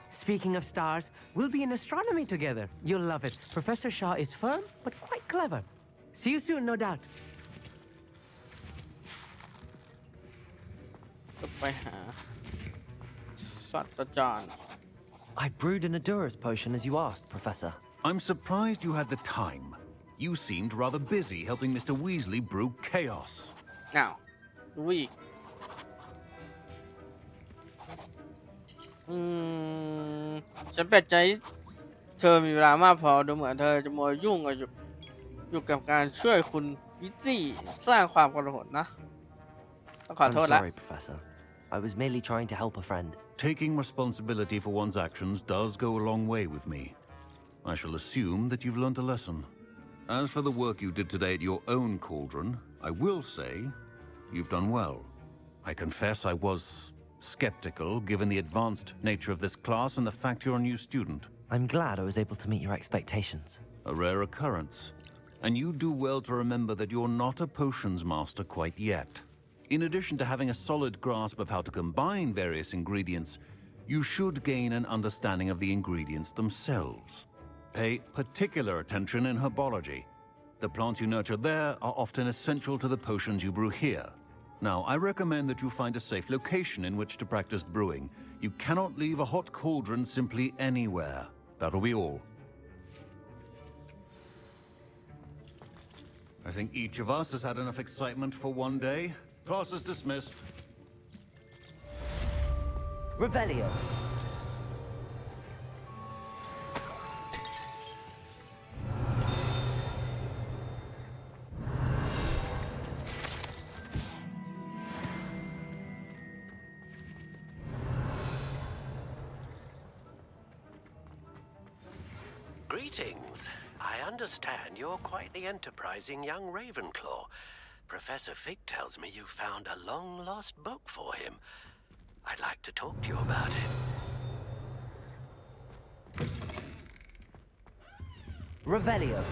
Speaking of stars, we'll be in astronomy together. You'll love it. Professor Shaw is firm, but quite clever. See you soon, no doubt. จะไปหาศาสตราจารย์ I brewed an Adurus potion as you asked, Professor. I'm surprised you had the time. You seemed rather busy helping Mr. Weasley brew chaos. อ้าวรู้อีกฉันแปลกใจเธอมีเวลามากพอดูเหมือนเธอจะมัวยุ่งอยู่กับการช่วยคุณวิสลี่สร้างความกลาหนนะต้องขอ I'm โทษละ sorry, Professor. I was merely trying to help a friend. Taking responsibility for one's actions does go a long way with me. I shall assume that you've learnt a lesson. As for the work you did today at your own cauldron, I will say you've done well. I confess I was skeptical given the advanced nature of this class and the fact you're a new student. I'm glad I was able to meet your expectations. A rare occurrence. And you do well to remember that you're not a potions master quite yet. In addition to having a solid grasp of how to combine various ingredients, you should gain an understanding of the ingredients themselves. Pay particular attention in herbology. The plants you nurture there are often essential to the potions you brew here. Now, I recommend that you find a safe location in which to practice brewing. You cannot leave a hot cauldron simply anywhere. That'll be all. I think each of us has had enough excitement for one day. Class is dismissed. Revelio. Greetings. I understand you're quite the enterprising young Ravenclaw. Professor Fig tells me you found a long-lost book for him. I'd like to talk to you about it. Revelio.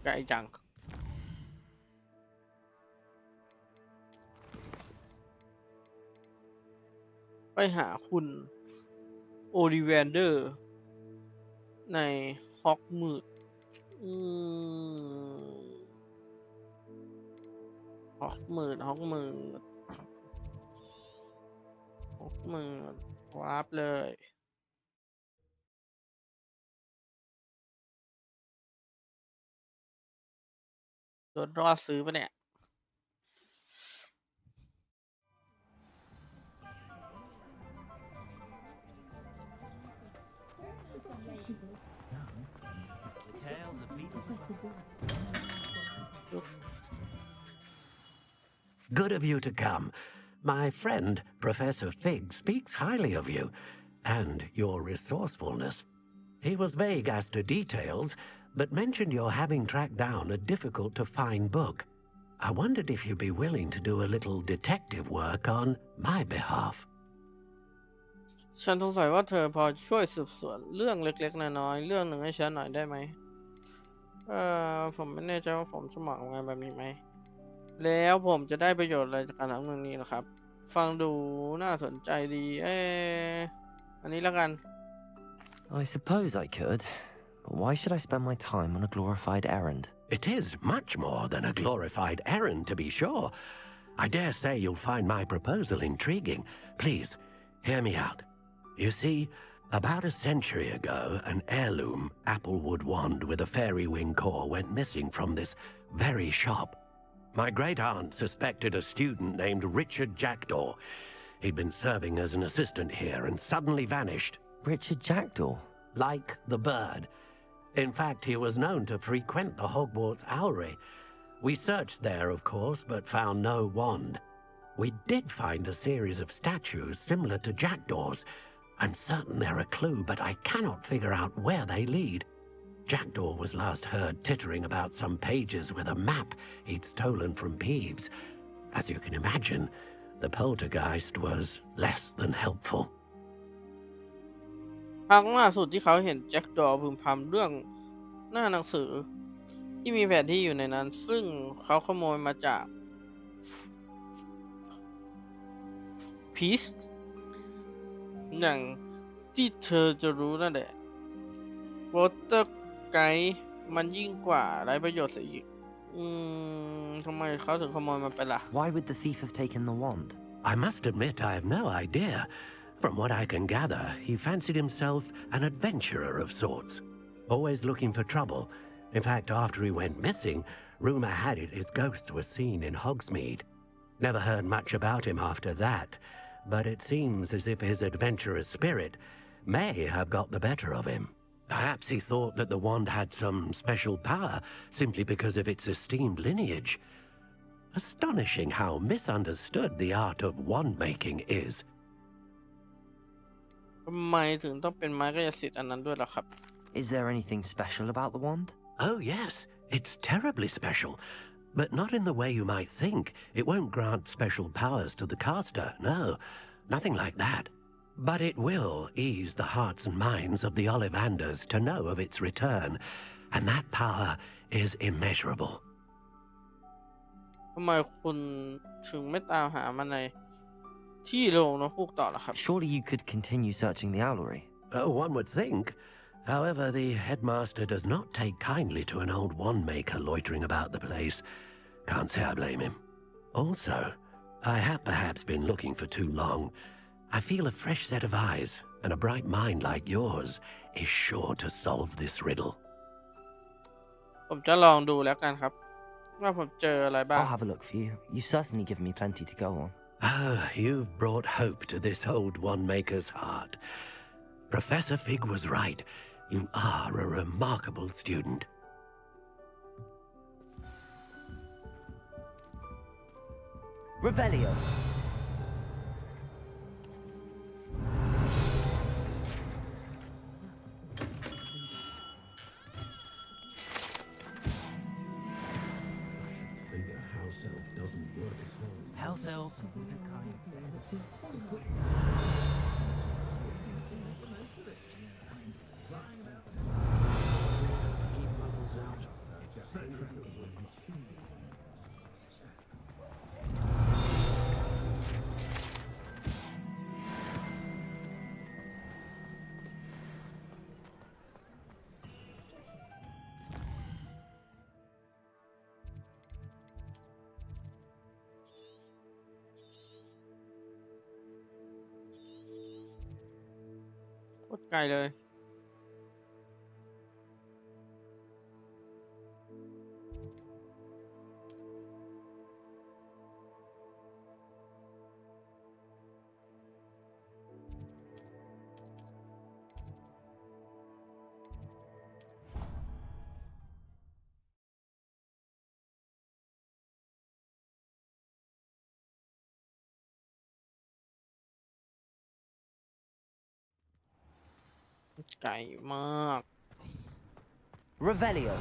Cái chẳngไปหาคุณโอลิเวนเดอร์ในฮอกมืดฮอกมืดวาร์ปเลยโดนรอดซื้อปะเนี่ยGood of you to come. My friend, Professor Fig, speaks highly of you and your resourcefulness. He was vague as to details, but mentioned your having tracked down a difficult-to-find book. I wondered if you'd be willing to do a little detective work on my behalf. ฉันสงสัยว่าเธอพอช่วยสืบสวนเรื่องเล็กๆน้อยๆเรื่องหนึ่งให้ฉันหน่อยได้ไหมผมไม่แน่ใจว่าผมจะเหมาะกับงานแบบนี้ไหมแล้วผมจะได้ประโยชน์อะไรจากการทำเรื่องนี้นะครับฟังดูน่าสนใจดีอันนี้แล้วกัน I suppose I could, but why should I spend my time on a glorified errand? It is much more than a glorified errand, to be sure. I dare say you'll find my proposal intriguing. Please, hear me out. You see, about a century ago, an heirloom applewood wand with a fairy wing core went missing from this very shop. My great-aunt suspected a student named Richard Jackdaw. He'd been serving as an assistant here and suddenly vanished. Richard Jackdaw? Like the bird. In fact, he was known to frequent the Hogwarts Owlery. We searched there, of course, but found no wand. We did find a series of statues similar to Jackdaw's. I'm certain they're a clue, but I cannot figure out where they lead. Jackdaw was last heard tittering about some pages with a map he'd stolen from Peeves. As you can imagine, the poltergeist was less than helpful. ครั้งล่าสุดที่เขาเห็นแจ็คดอพึมพำเรื่องหน้าหนังสือที่มีแผนที่อยู่ในนั้นซึ่งเขาขโมยมาจาก พีชอย่างที่เธอจะรู้นั่นแหละวอเตอร์ไกด์มันยิ่งกว่าไร้ประโยชน์เสียอีกทำไมเขาถึงขโมยมันไปล่ะ Why would the thief have taken the wand? I must admit I have no idea. From what I can gather, he fancied himself an adventurer of sorts, always looking for trouble. In fact, after he went missing, rumor had it his ghost was seen in Hogsmeade. Never heard much about him after that, but it seems as if his adventurous spirit may have got the better of him. Perhaps he thought that the wand had some special power simply because of its esteemed lineage. Astonishing how misunderstood the art of wand-making is. ทำไมถึงต้องเป็นไม้กายสิทธิ์อันนั้นด้วยล่ะครับ Is there anything special about the wand? Oh yes, it's terribly special. But not in the way you might think. It won't grant special powers to the caster, no. Nothing like that. But it will ease the hearts and minds of the Ollivanders to know of its return. And that power is immeasurable. ทำไมคุณถึงไม่ตามหามันในที่โรงนกฮูกต่อล่ะครับ Surely you could continue searching the owlery. Oh, one would think. However, the headmaster does not take kindly to an old wand-maker loitering about the place. Can't say I blame him. Also, I have perhaps been looking for too long. I feel a fresh set of eyes and a bright mind like yours is sure to solve this riddle. ผมจะลองดูแล้วกันครับว่าผมเจออะไรบ้าง I'll have a look for you. You've certainly given me plenty to go on. Ah, you've brought hope to this old wand-maker's heart. Professor Fig was right. You are a remarkable student. Revelio. House elves.โคตรไกลเลย ไกลมาก Revelio.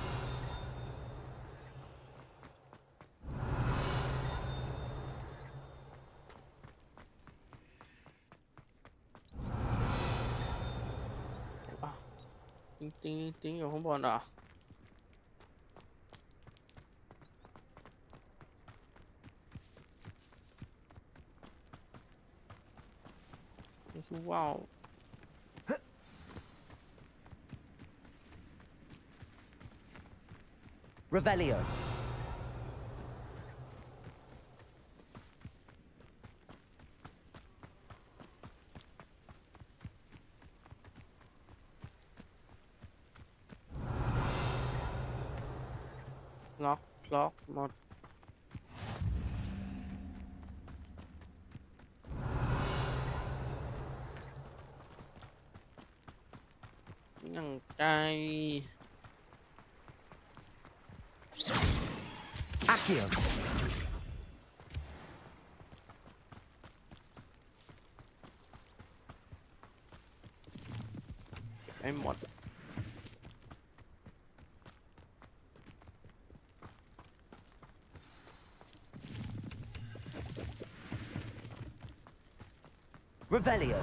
Tínhอยู่ข้างบนเหรอนี่คือว้าว Revelio. Lock หมดอย่างไกล Accio. ให้หมด Revelio.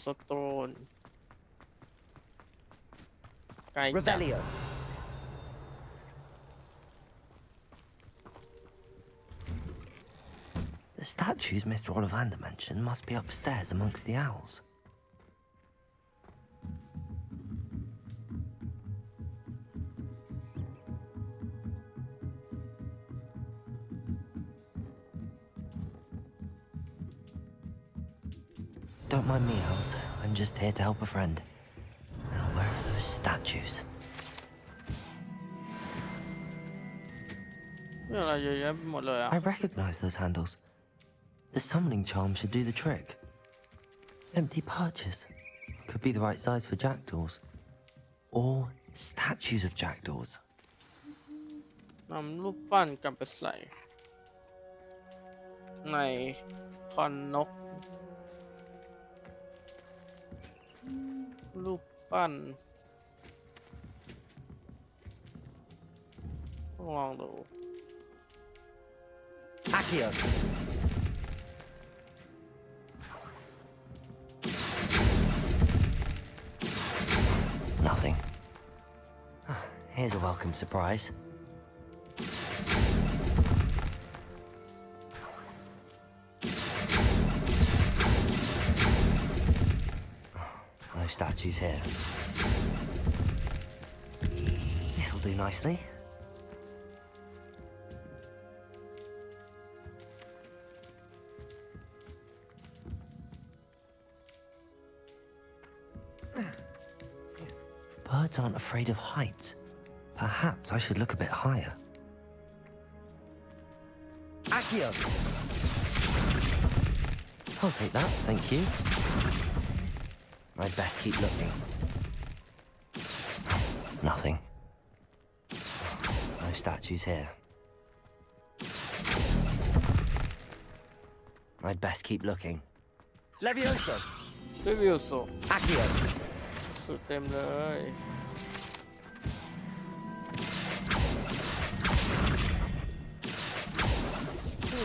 สโตนไกลจัง Revelio. The statues Mr. Ollivander mentioned must be upstairs amongst the owls. Don't mind me, owls. I'm just here to help a friend. Now, where are those statues? มีอะไรเยอะแยะไปหมดเลยอ่ะ I recognize those handles. The summoning charm should do the trick. Empty perches. Could be the right size for jackdaws. Or statues of jackdaws. นำรูปปั้นกลับไปใส่ในคอนนกรูปปั้นลองดู Accio. Nothing. Here's a welcome surprise. No statues here. This'll do nicely. Birds aren't afraid of heights. Perhaps I should look a bit higher. Accio! I'll take that, thank you. I'd best keep looking. Nothing. No statues here. I'd best keep looking. Levioso! Levioso Accio! สุดเต็มเลย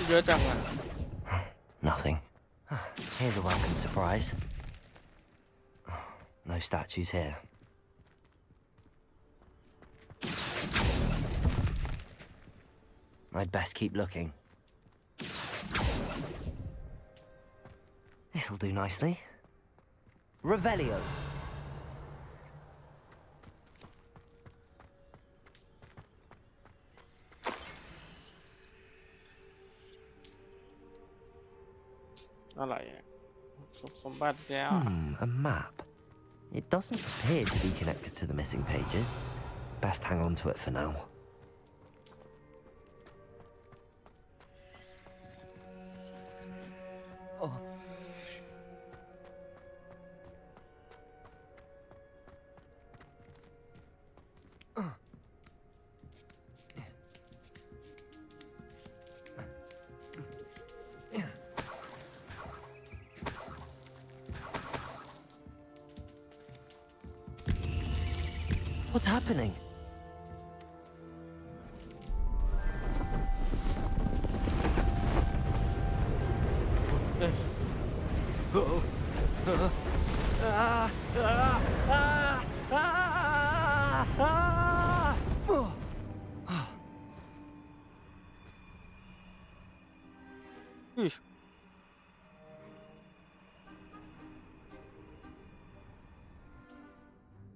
เยอะจังอ่ะ Nothing. Here's a welcome surprise. No statues here. I'd best keep looking. This'll do nicely. Revelio. A map. It doesn't appear to be connected to the missing pages. Best hang on to it for now. What's happening?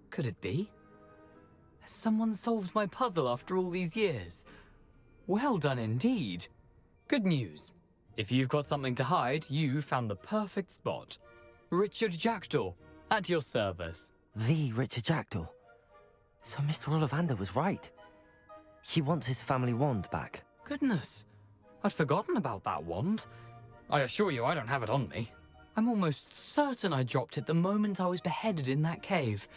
Could it be? Has someone solved my puzzle after all these years? Well done indeed. Good news. If you've got something to hide, you found the perfect spot. Richard Jackdaw, at your service. The Richard Jackdaw. So Mr. Ollivander was right. He wants his family wand back. Goodness, I'd forgotten about that wand. I assure you I don't have it on me. I'm almost certain I dropped it the moment I was beheaded in that cave.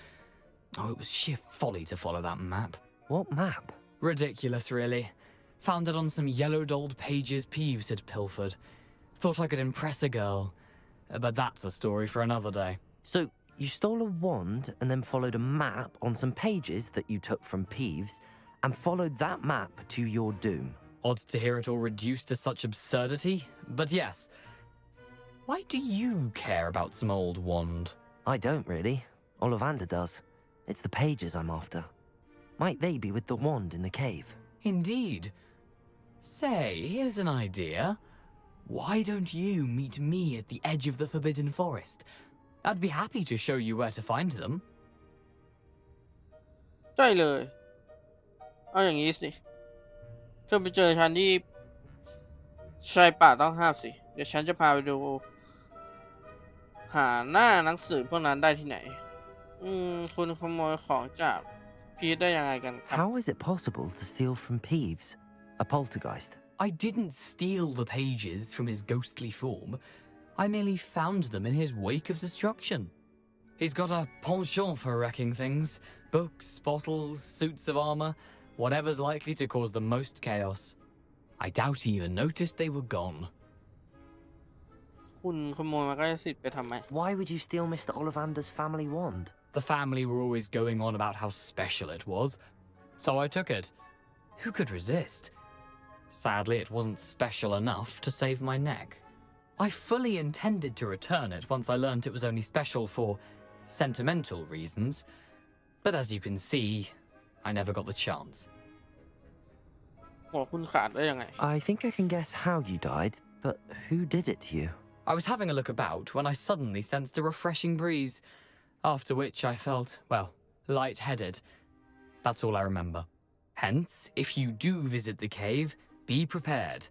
Oh, it was sheer folly to follow that map. What map? Ridiculous, really. Found it on some yellowed old pages Peeves had pilfered. Thought I could impress a girl. But that's a story for another day. So, you stole a wand and then followed a map on some pages that you took from Peeves and followed that map to your doom. Odd to hear it all reduced to such absurdity, but yes. Why do you care about some old wand? I don't really. Ollivander does. It's the pages I'm after. Might they be with the wand in the cave? Indeed. Say, here's an idea. Why don't you meet me at the edge of the Forbidden Forest? I'd be happy to show you where to find them. ใช่เลย เอาอย่างนี้สิเธอไปเจอฉันที่ชายป่าต้องห้ามสิ เดี๋ยวฉันจะพาไปดู หาหน้าหนังสือพวกนั้นได้ที่ไหน คุณขโมยของจากพีทได้ยังไงกันครับ How is it possible to steal from Peeves, a poltergeist? I didn't steal the pages from his ghostly form. I merely found them in his wake of destruction. He's got a penchant for wrecking things. Books, bottles, suits of armor, whatever's likely to cause the most chaos. I doubt he even noticed they were gone. คุณขโมยมาก็จะสิทธิ์ไปทำไม Why would you steal Mr. Ollivander's family wand? The family were always going on about how special it was, so I took it. Who could resist? Sadly, it wasn't special enough to save my neck. I fully intended to return it once I learned it was only special for sentimental reasons, but as you can see, I never got the chance. หัวคุณขาดได้ยังไง I think I can guess how you died, but who did it to you? I was having a look about when I suddenly sensed a refreshing breeze, after which I felt, well, lightheaded. That's all I remember. Hence, if you do visit the cave, be prepared.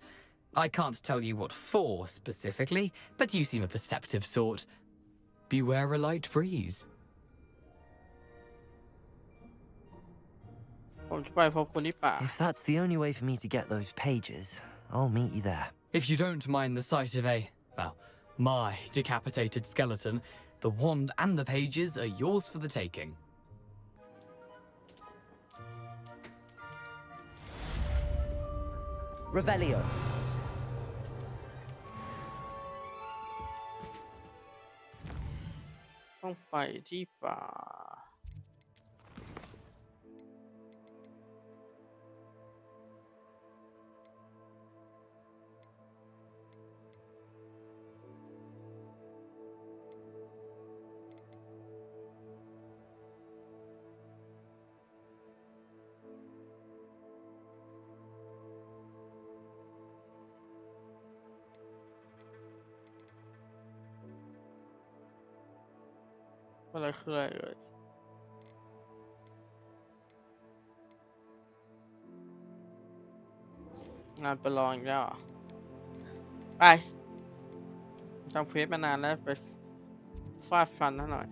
I can't tell you what for specifically, but you seem a perceptive sort. Beware a light breeze. ผมจะไปพบคุณที่ป่า If that's the only way for me to get those pages, I'll meet you there. If you don't mind the sight of well, my decapitated skeleton, the wand and the pages are yours for the taking. Revelio. ต้องไปที่ป่า อะไรคืออะไรเอ่ยงานประลองอีกแล้วเหรอไปทำเฟซมานานแล้วไปฟาดฟันหน่อย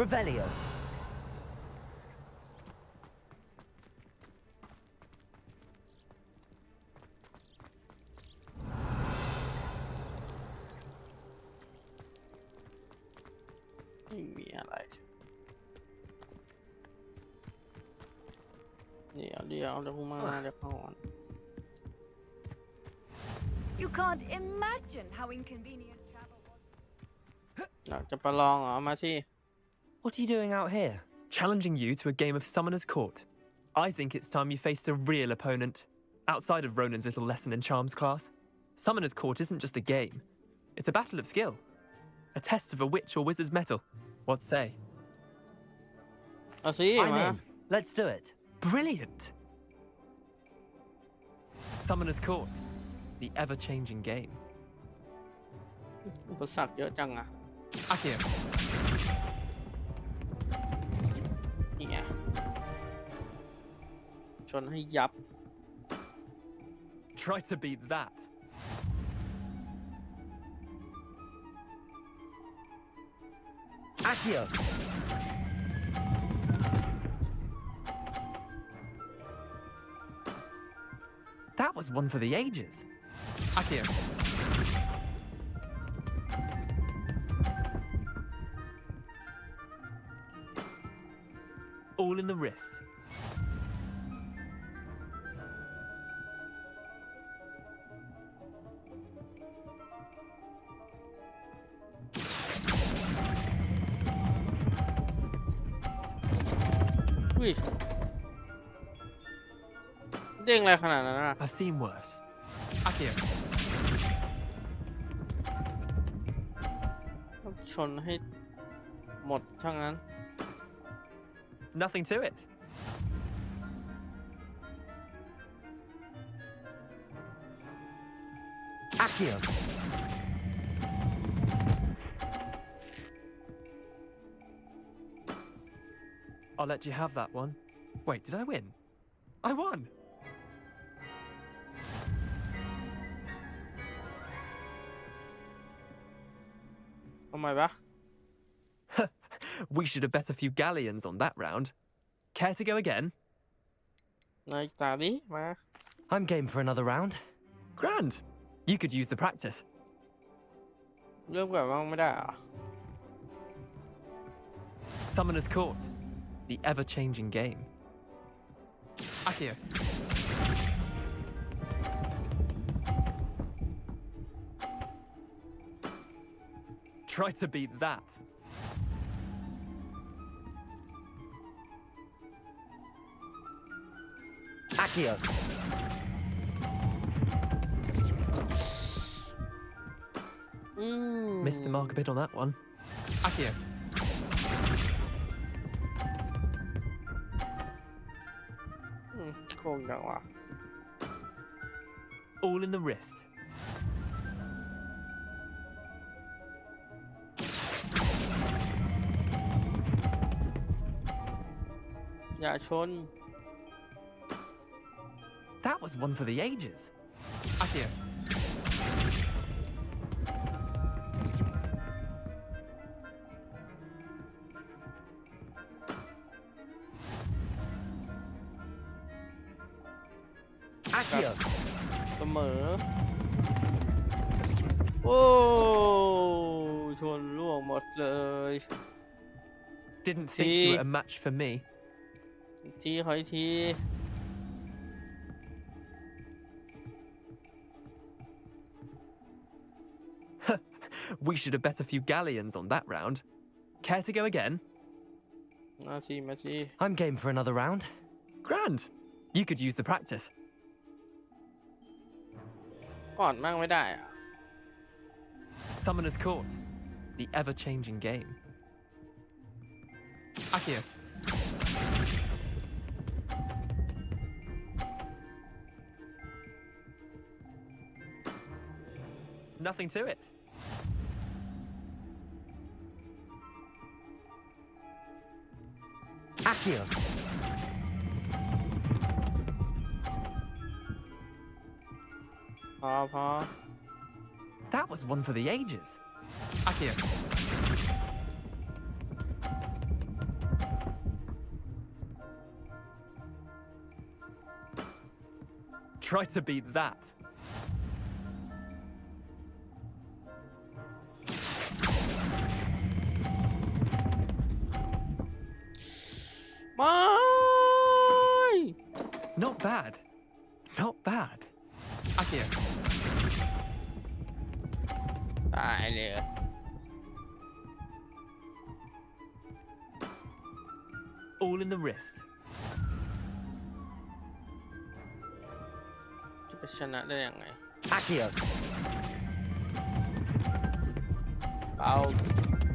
Revelio. ไม่มีอะไรเดี๋ยวกูมาเดี๋ยวก่อน You can't imagine how inconvenient travel was. อยากจะประลองเหรอมาที่ What are you doing out here? Challenging you to a game of Summoner's Court. I think it's time you faced a real opponent, outside of Ronan's little lesson in charms class. Summoner's Court isn't just a game. It's a battle of skill. A test of a witch or wizard's mettle. What say? เอาสิ I'm มา in. Let's do it. Brilliant! Summoner's Court. The ever-changing game. อุปสรรคเยอะจังอะ Akio. นี่ไงชนให้ยับ Try to beat that. Accio. was one for the ages. Akio. All in the wrist. Ui. เด้งอะไรขนาดนั้นอ่ะ I've seen worse. Akio. ต้องชนให้หมดทั้งนั้น Nothing to it. Akio. I'll let you have that one. Wait, did I win? I won! Oh my god. We should have bet a few galleons on that round. Care to go again? ในตานี้มา I'm game for another round. Grand. You could use the practice. เริ่มแบบว่าไม่ได้อ่ะ Summoner's Court. The ever-changing game. Akio. Try to beat that. Akio. Missed the mark a bit on that one. Akio. All in the wrist. Dạ chôn. That was one for the ages. Akio. Akio. เสมอโอ้ชนล่วงหมดเลย Didn't think you were a match for me. ทีขออีกที We should have bet a few galleons on that round. Care to go again? มาสิมาสิ I'm game for another round. Grand. You could use the practice. ก่อนมั่งไม่ได้อ่ะ Summoner's Court. The ever-changing game. Akio. Nothing to it. Akio. That was one for the ages. Akio. Try to beat that. My. Not bad. Not bad. Akio. ตายเลย All in the wrist. จะไปชนะได้ยังไง Akio. เบา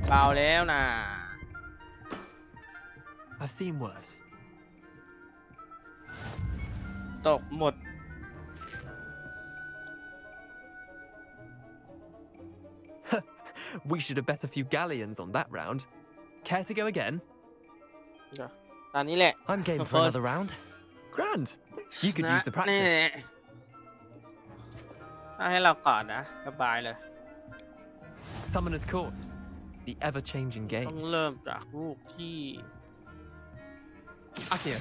เบาแล้วนะ I've seen worse. ตกหมด We should have bet a few galleons on that round. Care to go again? ตอนนี้แหละ I'm game for another round. Grand. You could use the แน่ practice. ถ้าให้เราก่อนนะสบายเลย Summoner's Court. The ever-changing ต้อง game. เริ่มจากลูกที่ Akio.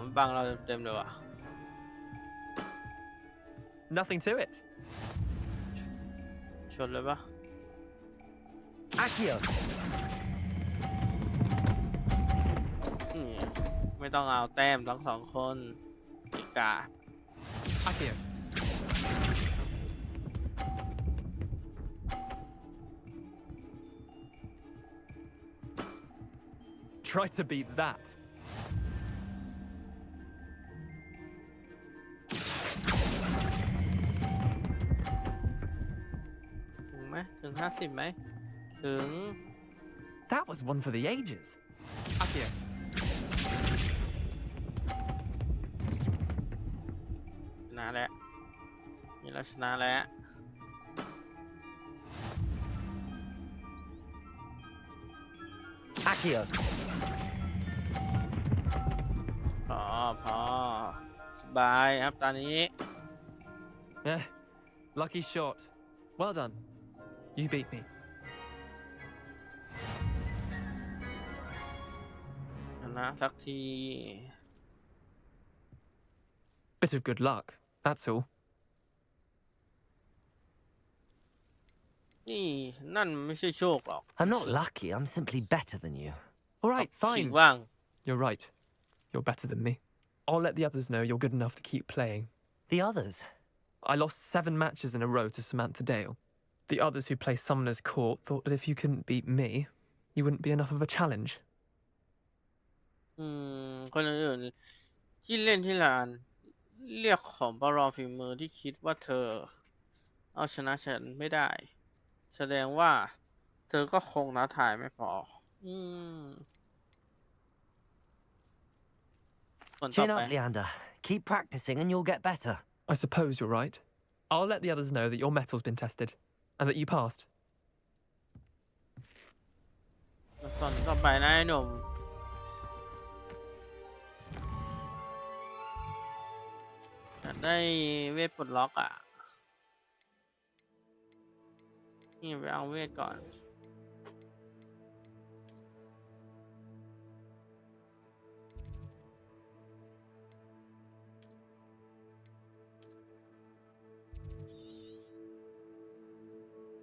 มันบังเราเต็มๆเลยว่ะ Nothing to it. ชนเลยปะ Accio. นี่ไม่ต้องเอาแต้มทั้งสองคนอีกา Accio. Try to beat that. ถึงไหมถึง50ไหมถึง That was one for the ages. Accio. ชนะแล้วนี่เราชนะแล้ว Accio. พอสบายครับตอนนี้ Eh, lucky shot. Well done. You beat me. ชนะสักที Bit of good luck, that's all. นี่นั่นไม่ใช่โชคหรอก I'm not lucky, I'm simply better than you. All right, ขิง fine. ว่าง You're right. You're better than me. I'll let the others know you're good enough to keep playing. The others? I lost 7 matches in a row to Samantha Dale. The others who play Summoner's Court thought that if you couldn't beat me, you wouldn't be enough of a challenge. คนอื่นๆที่เล่นที่ร้านเรียกของประลองฝีมือที่คิดว่าเธอเอาชนะฉันไม่ได้ แสดงว่าเธอก็คงท้าทายไม่พอคนต่อ Chin ไป up, Leander. Keep practicing and you'll get better. I suppose you're right. I'll let the others know that your metal's been tested and that you passed. คนต่อไปนะไอ้หนุ่มอยากได้เวทปลดล็อกอ่ะนี่ไปเอาเวทก่อน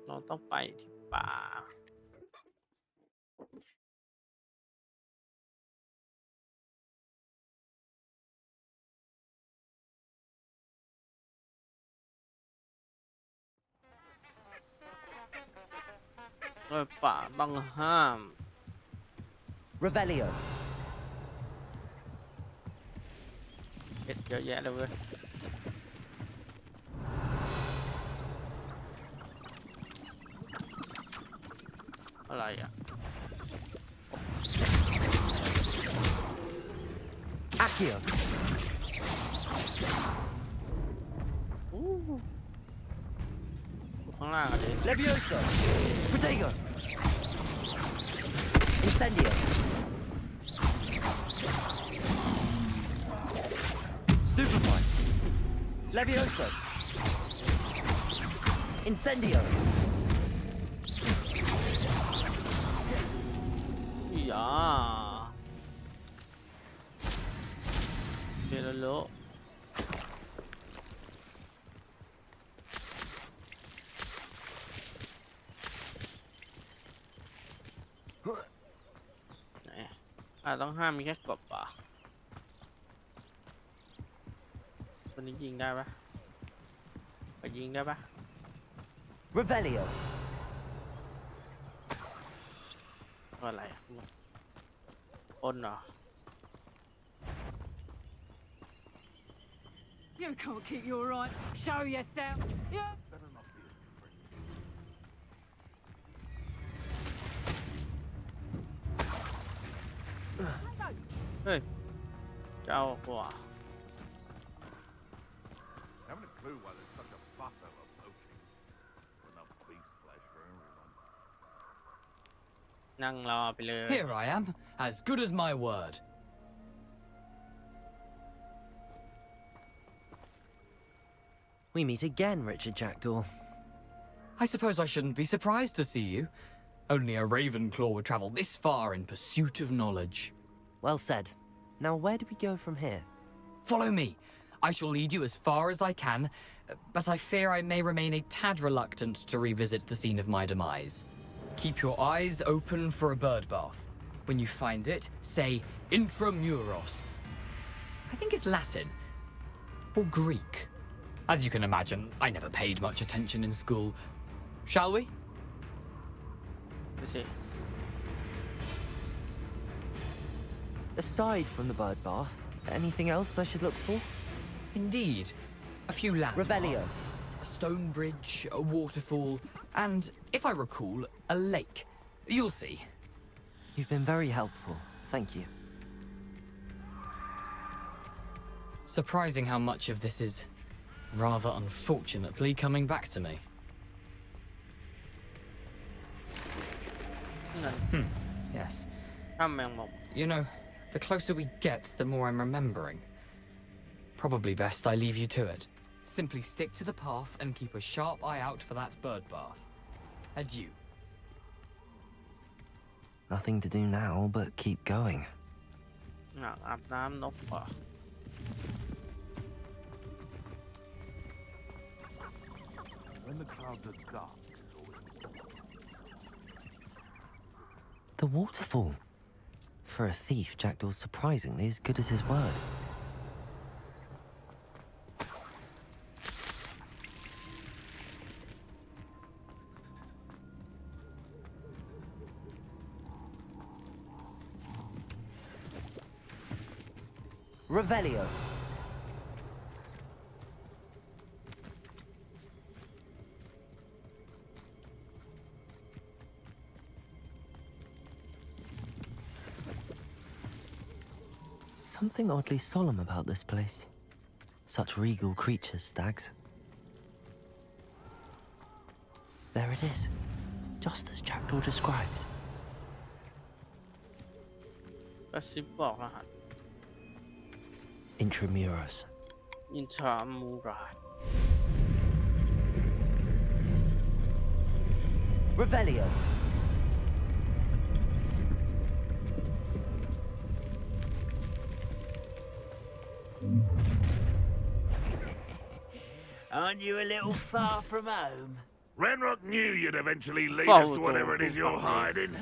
เราต้องไปที่ป่าป่าต้องห้าม Revelio. เผ็ดเยอะแยะเลยเว้ยอะไรอ่ะ Accio. อยู่ข้างล่างอ่ะดิ Levioso. Protego. Incendio. Stupefy. Levioso. Incendio. อย่าเดลโลไหนต้องห้ามมีแค่กบป่ะคนนี้ยิงได้ปะไปยิงได้ปะ Revelio. อะไรคนเหรอ You can't keep you all right. Show yourself. Yeah. เฮ้ยเจ้ากว่า Haven't a clue why there's such a fuss over poaching. Enough beast flesh for everyone. นั่งรอไปเลย Here I am, as good as my word. We meet again, Richard Jackdaw. I suppose I shouldn't be surprised to see you. Only a Ravenclaw would travel this far in pursuit of knowledge. Well said. Now, where do we go from here? Follow me. I shall lead you as far as I can, but I fear I may remain a tad reluctant to revisit the scene of my demise. Keep your eyes open for a bird bath. When you find it, say intramuros. I think it's Latin. Or Greek. As you can imagine, I never paid much attention in school. Shall we? Aside from the bird bath, anything else I should look for? Indeed. A few landmarks. Revelio. A stone bridge, a waterfall, and, if I recall, a lake. You'll see. You've been very helpful. Thank you. Surprising how much of this is, rather unfortunately, coming back to me. Yes. You know, the closer we get, the more I'm remembering. Probably best I leave you to it. Simply stick to the path and keep a sharp eye out for that bird bath. Adieu. Nothing to do now but keep going. When the clouds are dark, The waterfall. For a thief, Jackdaw's surprisingly as good as his word. Revelio. Something oddly solemn about this place. Such regal creatures, stags. There it is, just as Jackdaw described. กระซิบบอกรหัส Intramuros. Intramuros. Revelio. Aren't you a little far from home? Renrock knew you'd eventually lead us to whatever it is you're hiding.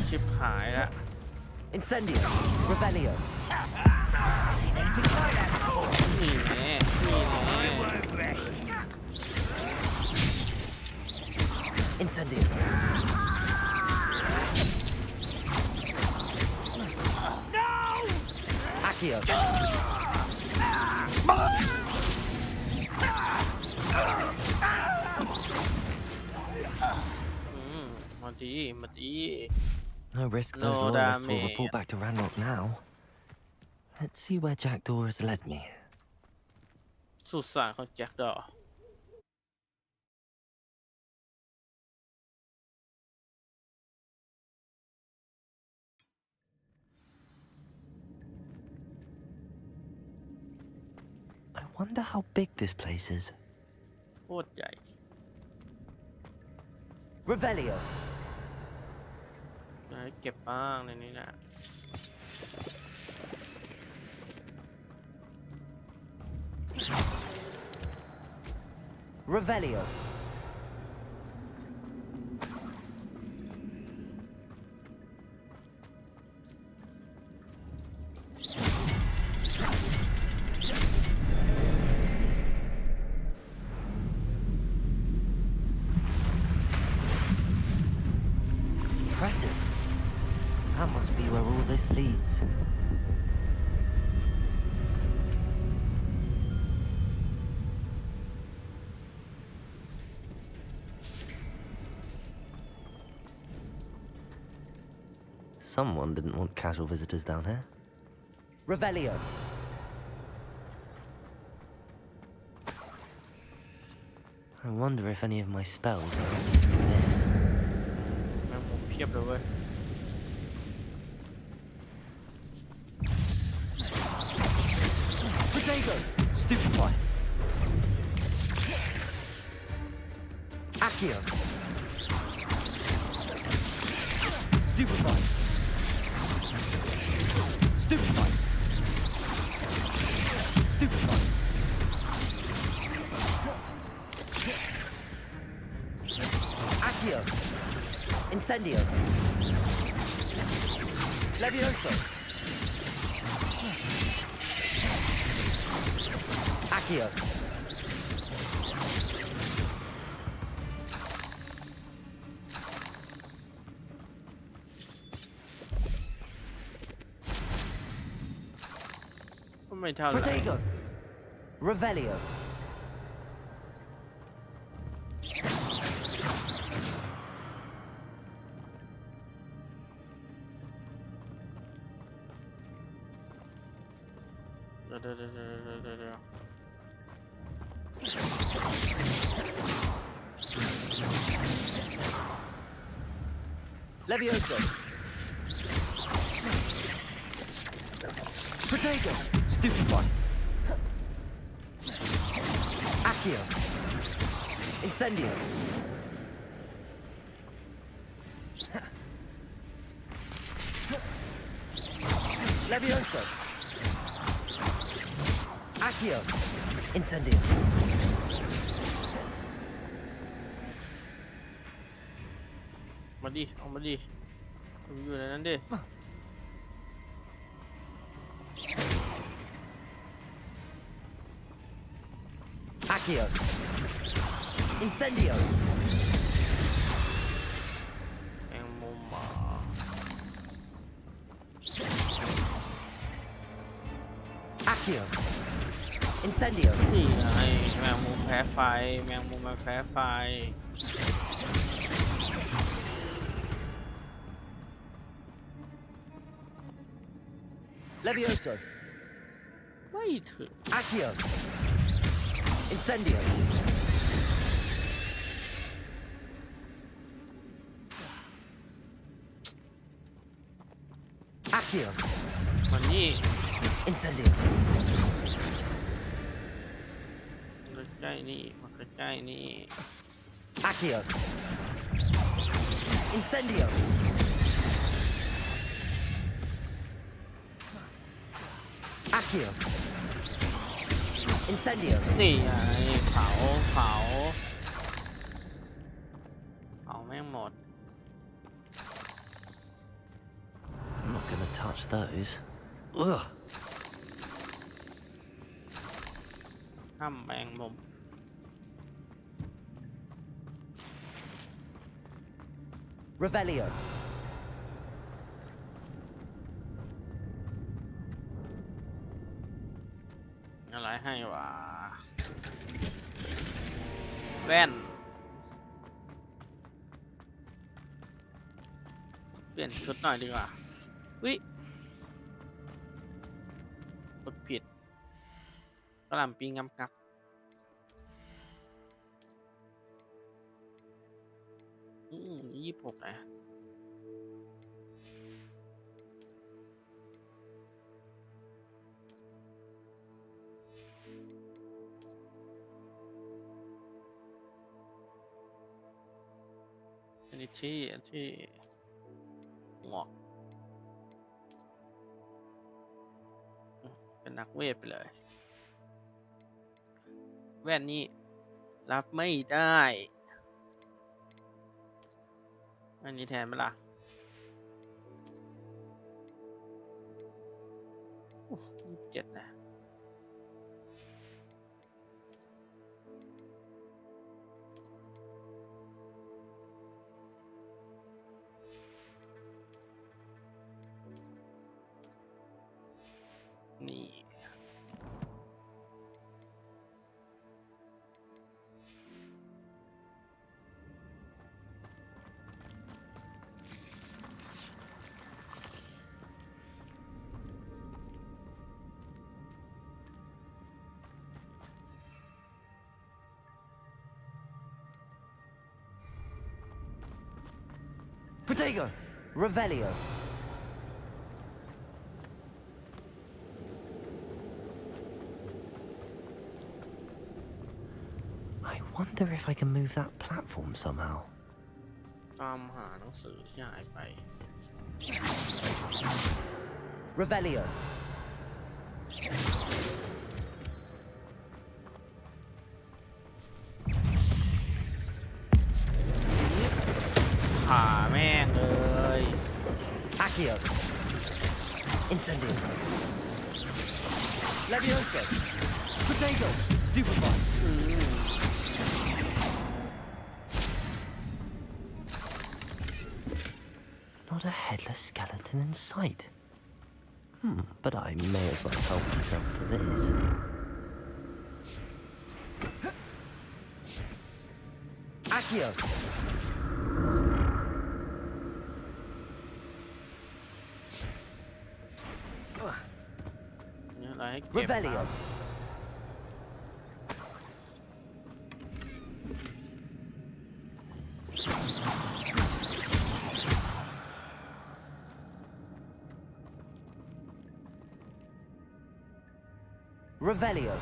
ชิบหายละ Incendio. Revelio. Seen anything like that before? นี่แน่นี่แน่ I won't rest. Incendio. No! Accio. มาดีมาดี No risk those No loyalists will damage. report back to Ranrock now. Let's see where Jackdaw has led me. สุสานของแจ็คดอ I wonder how big this place is. โคตรใหญ่ Revelio. เก็บบ้างในนี้นะ Revelio. Impressive. That must be where all this leads. Someone didn't want casual visitors down here. Revelio. I wonder if any of my spells are ready for this. แมงมุมเพียบเลยเว้ย Potato! Stupefy. Accio. Stupefy. Stupefy. Incendio. Levioso. Accio. Protego. Revelio. Levioso. Protego. Stupefy. Accio. Incendio. Levioso. Accio. Incendio. มาดิเอามาดิอยู่ในนั้นดิ Accio. Incendio. แมงมุมมา Accio. Incendio. นี่ไงแมงมุมแพ้ไฟแมงมุมมันแพ้ไฟ Levioso. ไม่ถึง Accio. Incendio. Accio. มันนี่ Incendio. มันใกล้ๆนี่มันใกล้ๆนี่ Accio. Incendio. Accio. Incendio. นี่ไงเผาแม่งหมด I'm not gonna touch those. Ugh. ห้ามแมงมุม Revelio. อะไรให้วะแว่นเปลี่ยนชุดหน่อยดีกว่าวิกดผิดกระหล่ำปีงำกับ26นะอันนี้ที่หมวกเป็นนักเวทไปเลยแว่นนี้รับไม่ได้อันนี้แทนไหมล่ะ27นะนี่ Protego. Revelio. I wonder if I can move that platform somehow. ตามหาหนังสือที่หายไป Revelio. ขาแม่ง Accio. Incendio. Levioso. Potato. Stupefy. Not a headless skeleton in sight. But I may as well help myself to this. Accio. มีอะไรให้เก็บ Revelio. Revelio.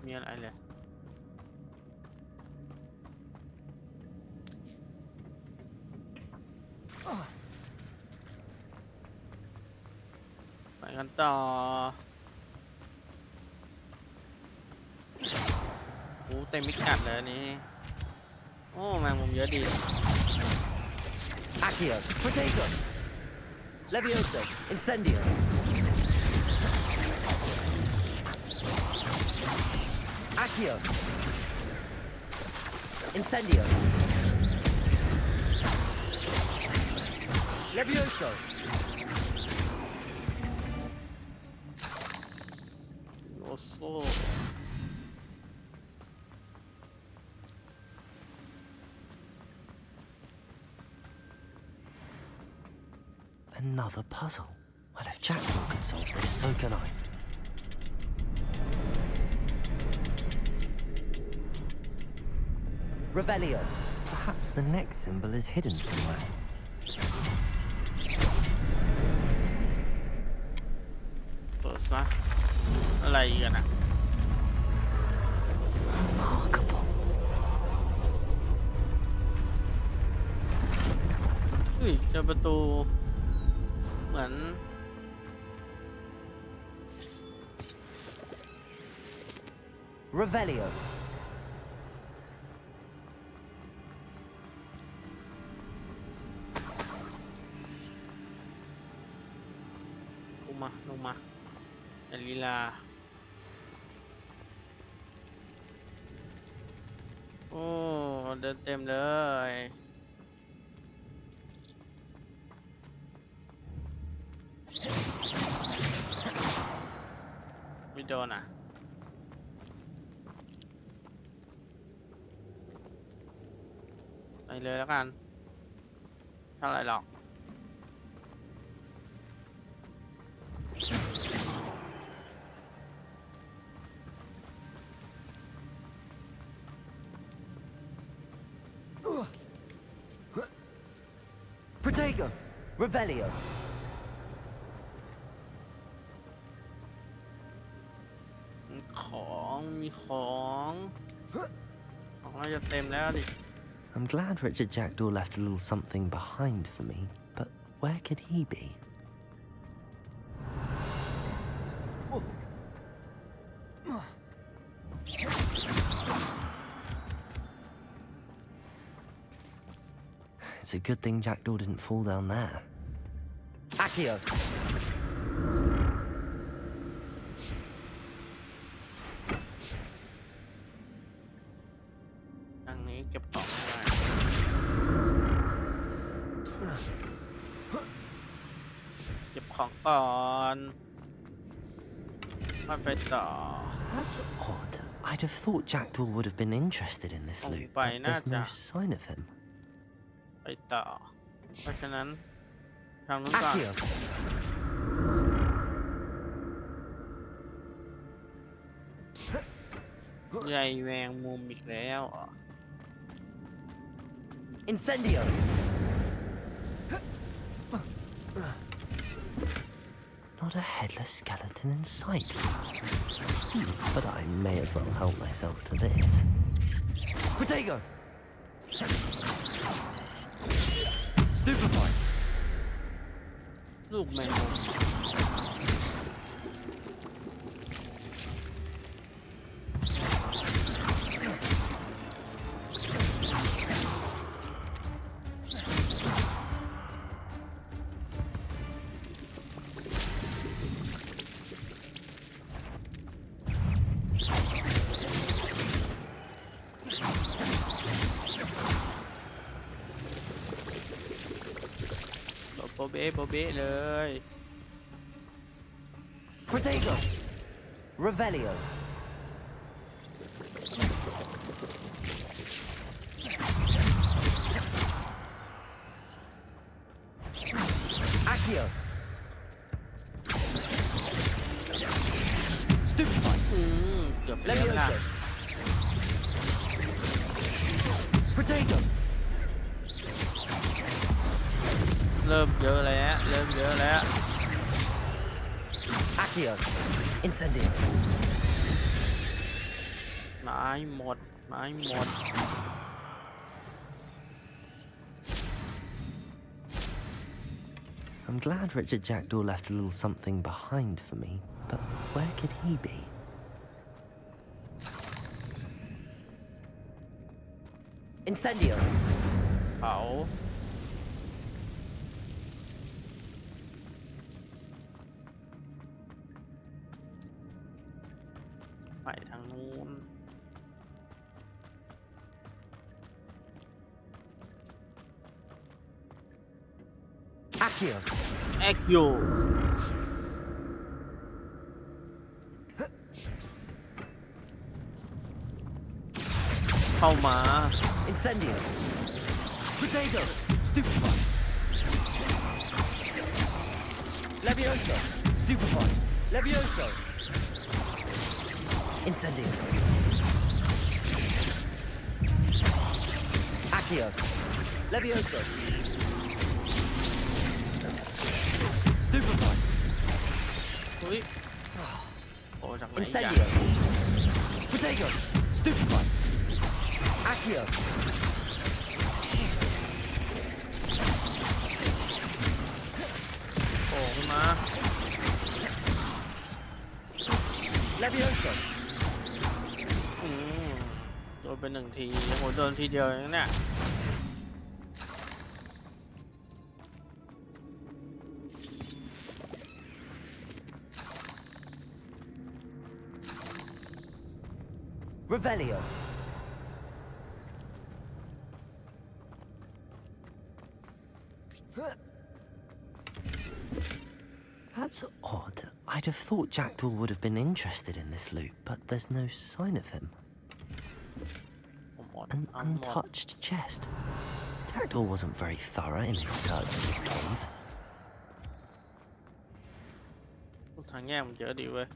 มีอะไรเลยไปกันต่อโอ้เต็มพิกัดเลยอันนี้โอ้แมงมุมเยอะดี Accio. Potato. Levioso. Incendio. Accio. Incendio. Levioso. Oso. Another puzzle. Well, if Jackdaw could solve this, so can I. Revelio. Perhaps the next symbol is hidden somewhere. First, huh? อะไรกันอ่ะ Remarkable. อุ้ยเจอประตูเหมือน Revelio. ลงมาอย่าลีลาโอ้เดินเต็มเลยไม่โดนอ่ะไปเลยแล้วกันเท่าไหร่หรอกProtego. Revelio. มีของน่าจะเต็มแล้วดิ I'm glad Richard Jackdaw left a little something behind for me, but where could he be? It's a good thing Jackdaw didn't fall down there. Accio. ทางนี้เก็บของไม่ได้เก็บของก่อนค่อยไปต่อ That's odd. I'd have thought Jackdaw would have been interested in this loot, but there's no sign of him. ไปต่อเพราะฉะนั้นทางนู้นก่อน Accio. ใหญ่แมงมุมอีกแล้วอ่ะ Incendio. Not a headless skeleton in sight. But I may as well help myself to this. Protego. Stupefy. ลูกแมงมุม Accio. โบเบ้โบเบ้เลย Protego! Revelio! Accio! Stupefy! เกือบไปแล้วล่ะ Protego! เริ่มเยอะแล้วเริ่มเยอะแล้ว Accio! Incendio! ไม้หมดไม้หมด I'm glad Richard Jackdaw left a little something behind for me, but where could he be? Incendio! เผาไปทางนู้น Accio! แอคคิวเข้ามา Incendio! Protego! Stupefy! Levioso! Stupefy! Levioso! Incendio! Accio! Levioso! Stupefy! อุ้ยโอ้จากไหนอีก Incendio! Protego! Stupefy! Accio! โอ้ขึ้นมา Levioso! โดนไปหนึ่งทีโหโดนทีเดียวเองเนี่ย Revelio! That's odd. I'd have thought Jackdaw would have been interested in this loot, but there's no sign of him. An untouched chest. Jackdaw wasn't very thorough in his search of this cave. ทางแยกมันเยอะดีเว้ย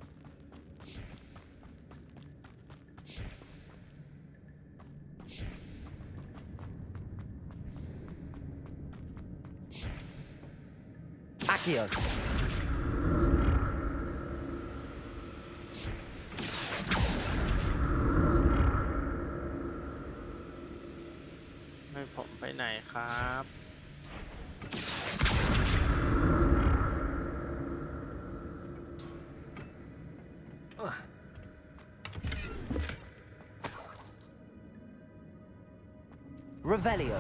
Accio!ให้ผมไปไหนครับ Revelio!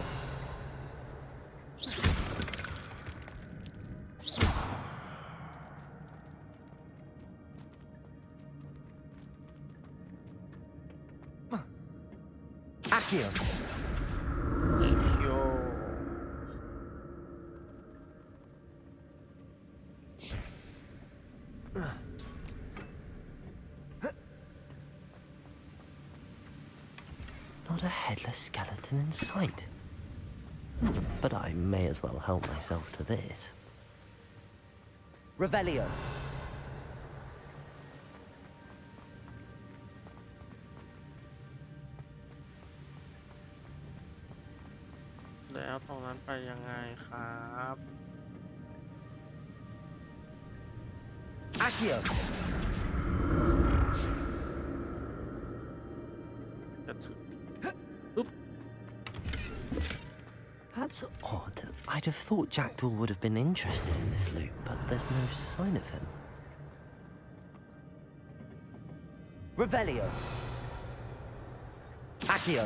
Accio! เอ็กคิว Not a headless skeleton in sight. But I may as well help myself to this. Revelio! แล้วตรงนั้นไปยังไงครับ Accio! จะถึง That's odd. I'd have thought Jackdaw would have been interested in this loot, but there's no sign of him. Revelio! Accio!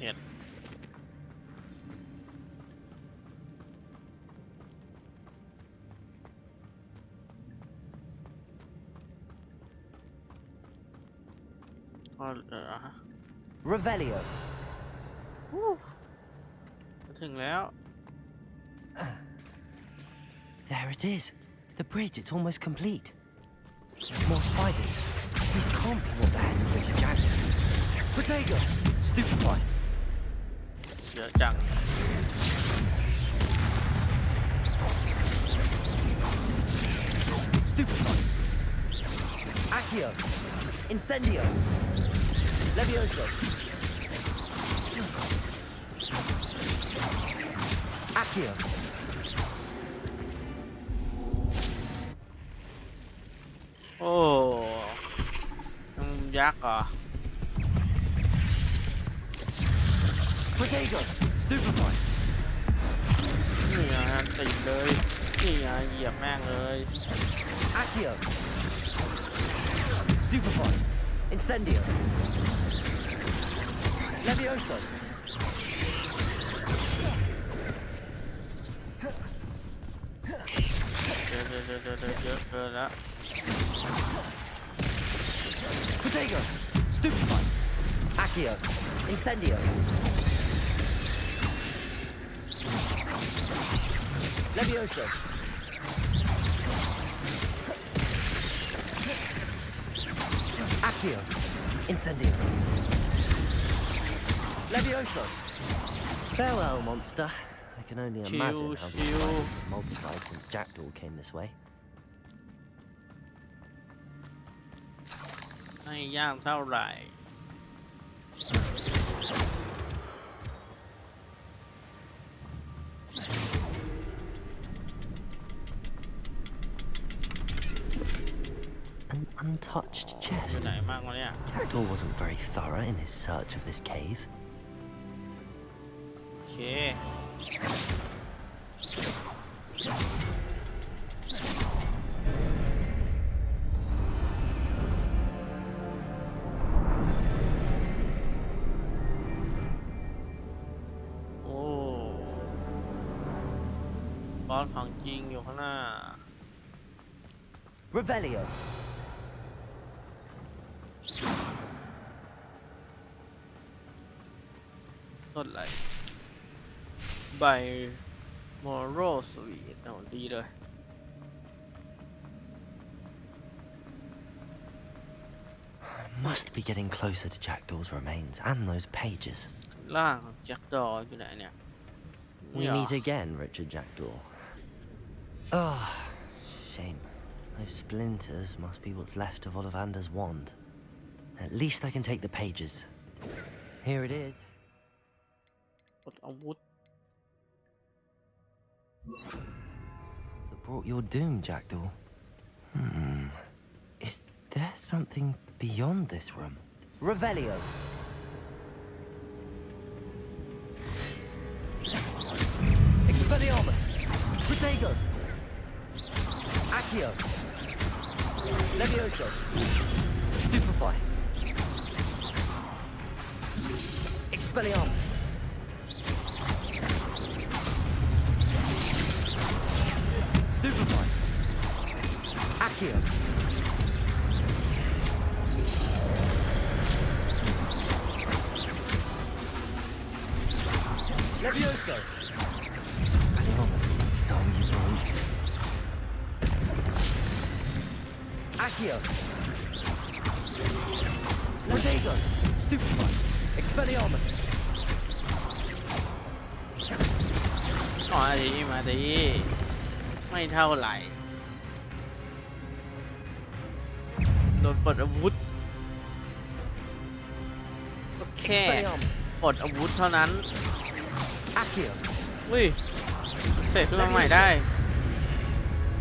Hit. อ๋อฮะ Revelio. ถึงแล้ว There it is. The bridge, it's almost complete. More spiders. These can't be what the head of Richard Jack did. Potato! Stupefy. เยอะจัง Stupefy. Accio. Incendio. Levioso. Accio. โอ้ยักษ์เหรอ Potato. Stupefy. นี่ไงติดเลยนี่ไงเหยียบแม่งเลย Accio. Stupefy. Incendio. Levioso. เยอะเกินแล้ว Potato. Stupefy. Accio. Incendio. Levioso. Accio. Incendio. Levioso. Farewell, monster. I can only imagine how the spiders have multiplied since Jackdaw came this way. ไม่ยากเท่าไหร่ An untouched ไป chest. ไหนมากวะเนี่ย Jackdaw wasn't very thorough in his search of this cave. โอเค โอ้บอสของจริงอยู่ข้างหน้า Revelio. ต้นอะไรใบมอโรสวีทเอาดีเลย Must be getting closer to Jackdaw's remains and those pages. ล่างของแจ็คดออยู่ไหนเนี่ย We meet again, Richard Jackdaw. Ah, shame. Those splinters must be what's left of Ollivander's wand. At least I can take the pages. Here it is. กดอาวุธ That brought your doom, Jackdaw. Is there something beyond this room? Revelio. Expelliarmus. Protego. Accio. Levioso. Stupefy. Expelliarmus. Stupefy. Accio. Levioso. Expelliarmus. Some you brutes. Accio. Protego. Stupefy. Expelliarmus. มาดีมาดีไม่เท่าไหร่โดนปลดอาวุธก็แค่ปลดอาวุธเท่านั้น Accio. อุ้ยเสร็จขึ้นมาใหม่ได้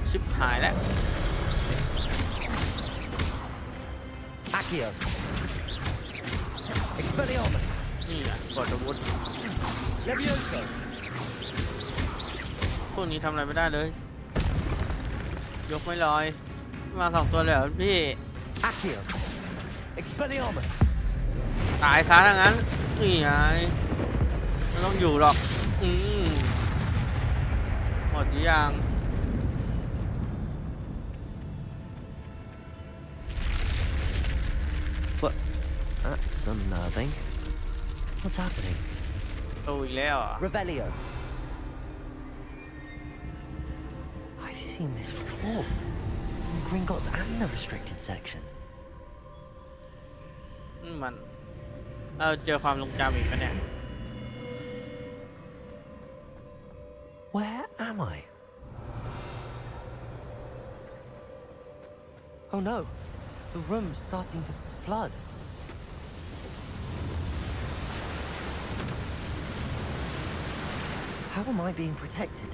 ชิบหายแล้ว Accio. Expelliarmus. นี่อ่ะปลดอาวุธ Levioso. พวกนี้ทำอะไรไม่ได้เลย ยกไม่ลอย มา2ตัวเลยเหรอพี่ Accio. Expelliarmus. ตายซะทั้งนั้นนี่ไงไม่ต้องอยู่หรอกหมดหรือยัง What? That's unnerving. What's happening? โตอีกแล้วเหรอ Revelio. I've seen this before. In Gringotts and the restricted section. มันเจอความทรงจำอีกปะเนี่ย Where am I? Oh no, the room's starting to flood. How am I being protected?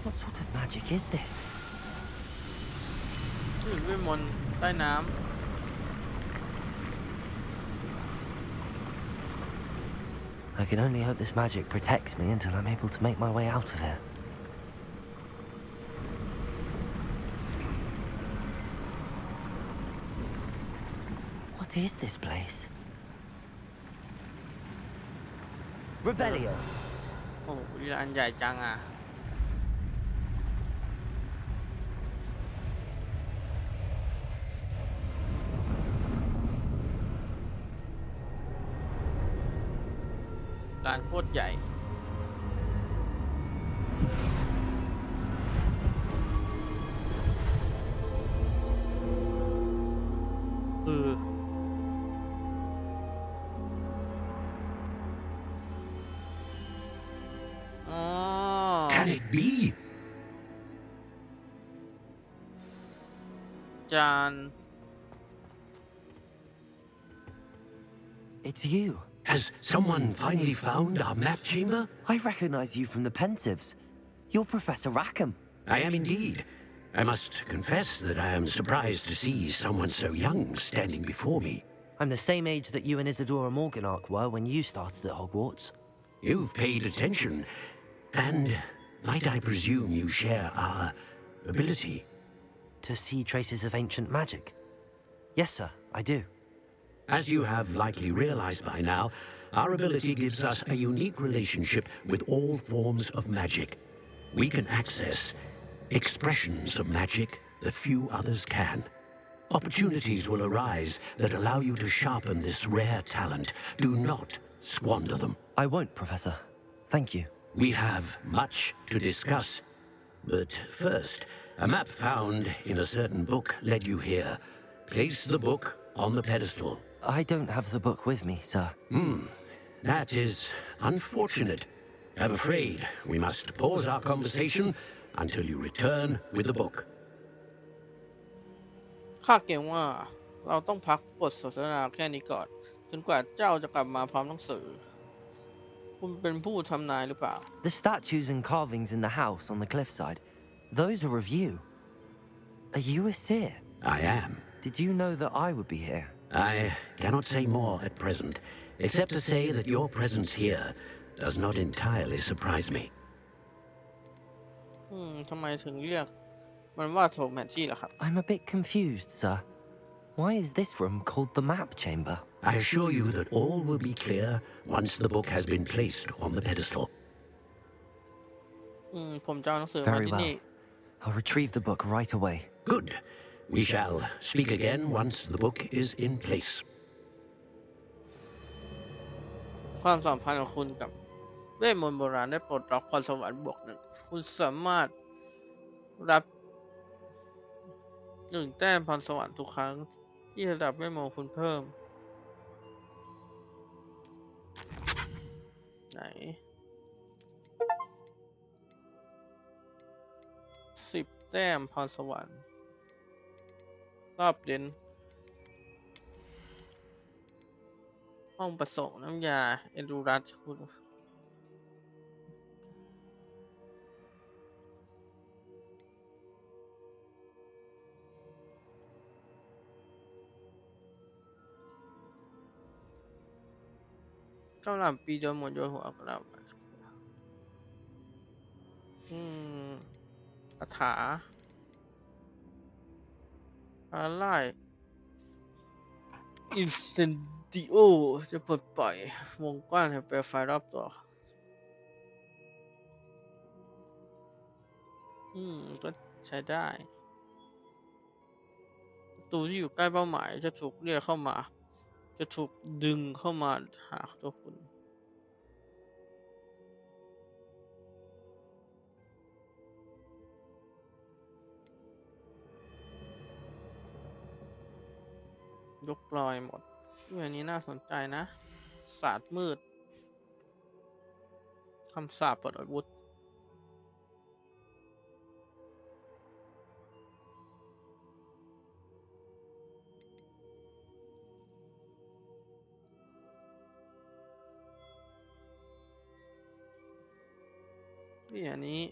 What sort of magic is this? ชื่อเวทมนต์ใต้น้ำ I can only hope this magic protects me until I'm able to make my way out of here. What is this place? Revelio. โอ้โหอันใหญ่จังอ่ะ การโคตรใหญ่Can it be? จาน It's you. Has someone finally found our map chamber? I recognize you from the Pensives. You're Professor Rackham. I am indeed. I must confess that I am surprised to see someone so young standing before me. I'm the same age that you and Isadora Morganach were when you started at Hogwarts. You've paid attention, and might I presume you share our ability? To see traces of ancient magic? Yes, sir, I do. As you have likely realized by now, our ability gives us a unique relationship with all forms of magic. We can access expressions of magic that few others can. Opportunities will arise that allow you to sharpen this rare talent. Do not squander them. I won't, Professor. Thank you. We have much to discuss. But first, a map found in a certain book led you here. Place the book on the pedestal. I don't have the book with me, sir. That is unfortunate. I'm afraid we must pause our conversation until you return with the book. ข้าเกรงว่าเราต้องพักบทสนทนาแค่นี้ก่อนจนกว่าเจ้าจะกลับมาพร้อมหนังสือคุณเป็นผู้ทำนายหรือเปล่า The statues and carvings in the house on the cliffside, those are of you. Are you a seer? I am. Did you know that I would be here? I cannot say more at present, except to say that your presence here does not entirely surprise me. ทำไมถึงเรียกมันว่าโถงแผนที่ล่ะครับ I'm a bit confused, sir. Why is this room called the map chamber? I assure you that all will be clear once the book has been placed on the pedestal. ผมจะเอาหนังสือมา Very ที่นี่ well. I'll retrieve the book right away. Good. We shall speak again once the book is in place. ความสัมพันธ์ของคุณกับเวทมนต์โบราณได้ปลดล็อกพรสวรรค์บวกหนึ่งคุณสามารถรับ1 แต้มพรสวรรค์ทุกครั้งที่ระดับเวทมนต์คุณเพิ่มไหน10 แต้มพรสวรรค์รอบเด่นห้องประสงค์น้ำยาเอนดูรัสคุณเจ้าหล่ำปีโดนหมดโยนหัวกระหล่ำคาถาอะไรอินสเซนดิโอจะปลดปล่อยวงกว้างแห่งเปลวไฟรอบตัวก็ใช้ได้ประตูที่อยู่ใกล้เป้าหมายจะถูกเรียกเข้ามา จะถูกดึงเข้ามาหาตัวคุณยกลอยหมดอันนี้น่าสนใจนะศาสตร์มืดคำสาปปลดอาวุธอันนี้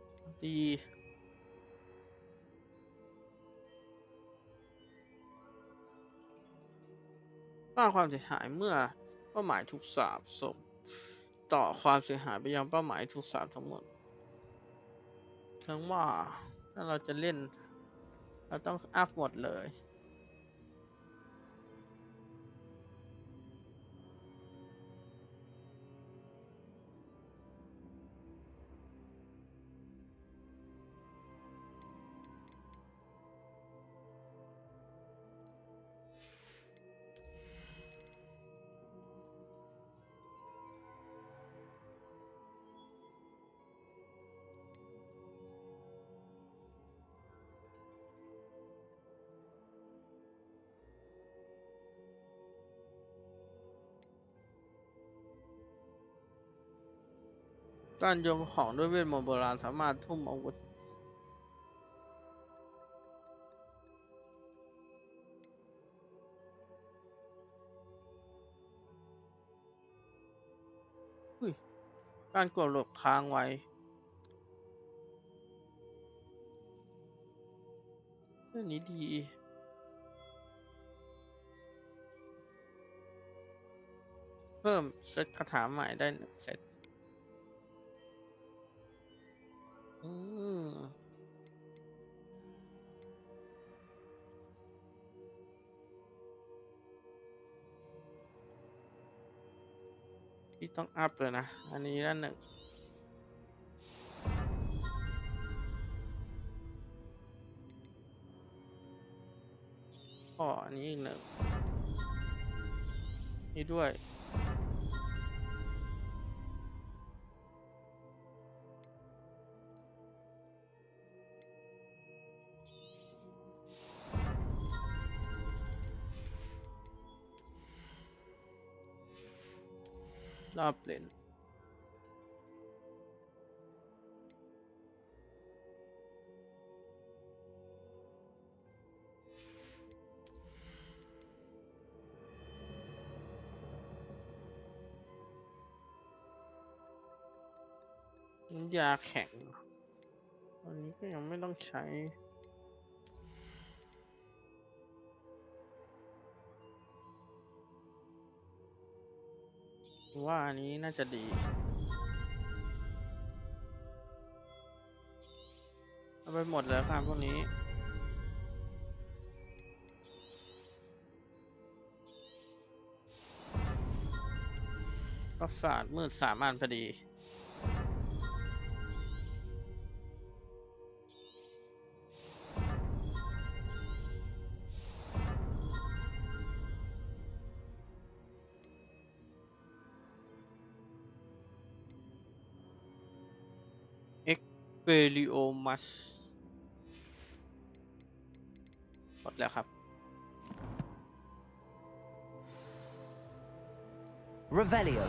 ดีสร้างความเสียหายเมื่อเป้าหมายถูกสาปส่งต่อความเสียหายไปยังเป้าหมายถูกสาปทั้งหมดทั้งว่าถ้าเราจะเล่นเราต้องอัพหมดเลยการโยนของด้วยเวทมนต์โบราณสามารถทุ่มอาวุธการกดหลบค้างไว้เรื่องนี้ดีเพิ่มเซตคาถาใหม่ได้1 เซตที่ต้องอัพเลยนะอันนี้ด้าน1อันนี้อีก1นี่ด้วยรอบเลนน้ำยาแข็งอันนี้ก็ยังไม่ต้องใช้ว่าอันนี้น่าจะดีเอาไปหมดแล้วครับพวกนี้ก็ศาสตร์มืด3 อันพอดีเปริโอมัสหมดแล้วครับ Revelio.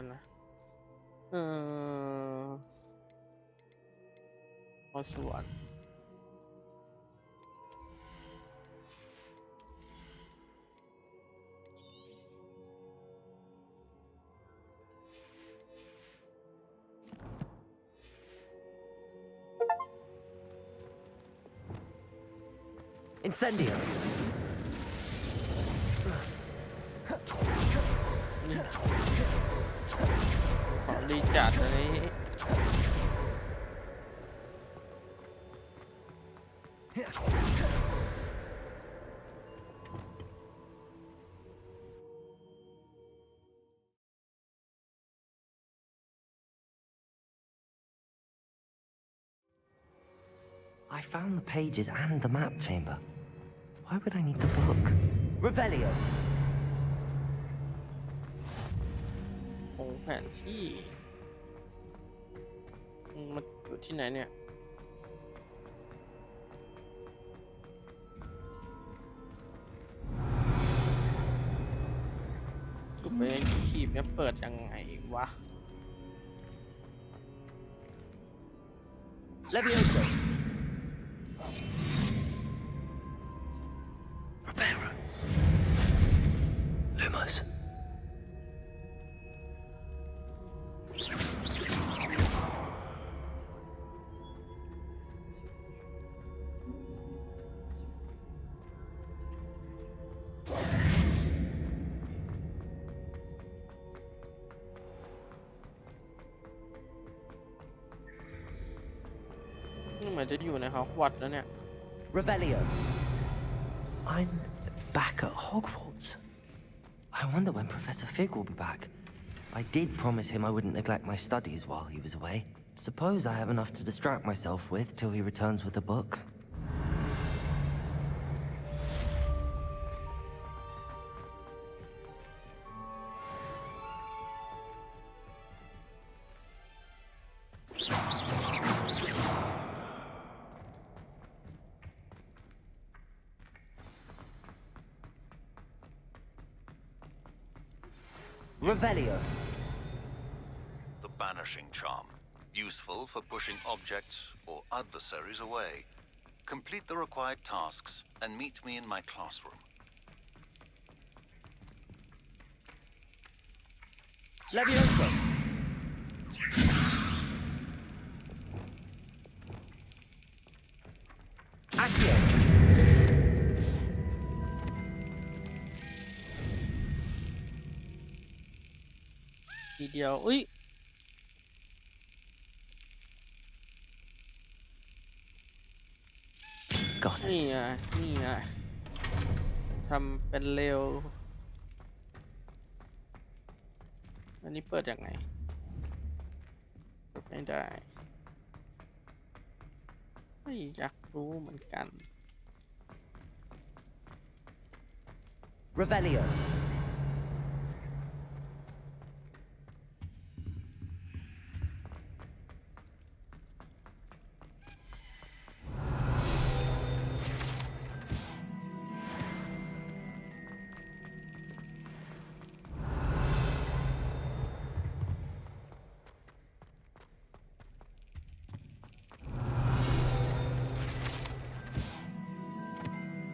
กันนะพอสวน Incendio. ของดีจัดอันนี้ I found the pages and the map chamber. Why would I need the book? Revelio. โอ้แผนที่มันอยู่ที่ไหนเนี่ยจุดไปขีบเนี่ยเปิดยังไงวะ Levioso. Reparo. Lumos. นี่เหมือนจะอยู่ในฮอกวอตส์แล้วเนี่ย Revelio. I'm back at Hogwarts. I wonder when Professor Fig will be back. I did promise him I wouldn't neglect my studies while he was away. Suppose I have enough to distract myself with till he returns with the book. Revelio. The banishing charm. Useful for pushing objects or adversaries away. Complete the required tasks and meet me in my classroom. Levioso. Accio. ทีเดียวอุ้ย Got นี่ it. ไงนี่ไงทำเป็นเร็ว อันนี้เปิดยังไงเปิดไม่ได้ไม่อยากรู้เหมือนกัน Revelio.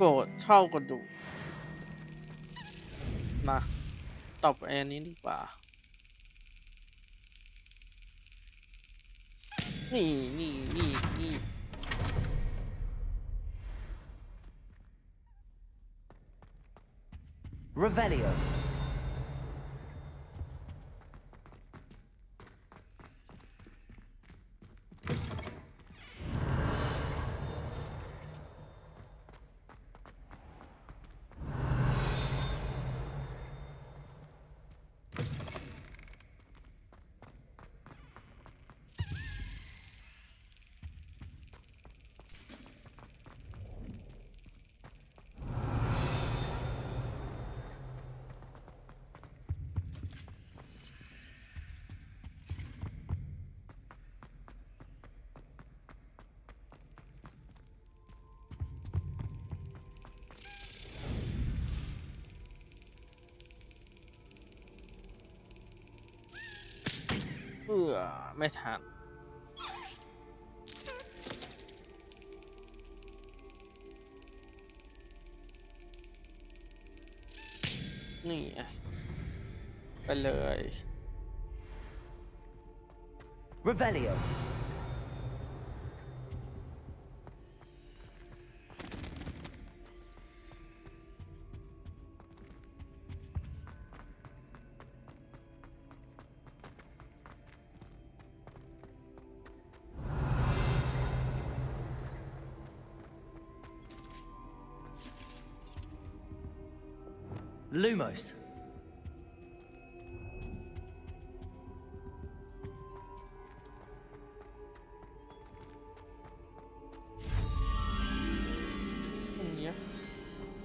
โกรธเท่ากระดูกมาตอบอันนี้ดีกว่า นี่ Revelio. ไม่ทันนี่ไปเลย Revelio. Lumos.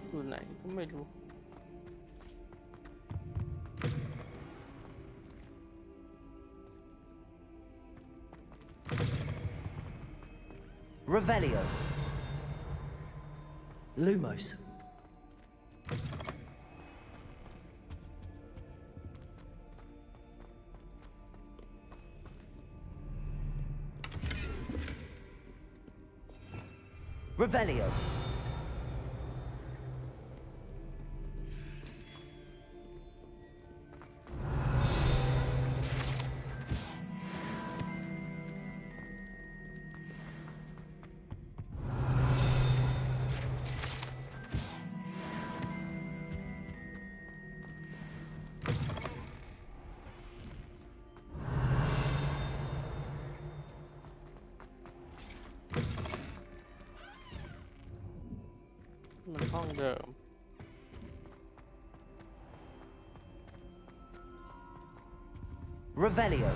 อยู่ไหนก็ไม่รู้ Revelio. Lumos. Revelio.มันห้องเดิม Revelio.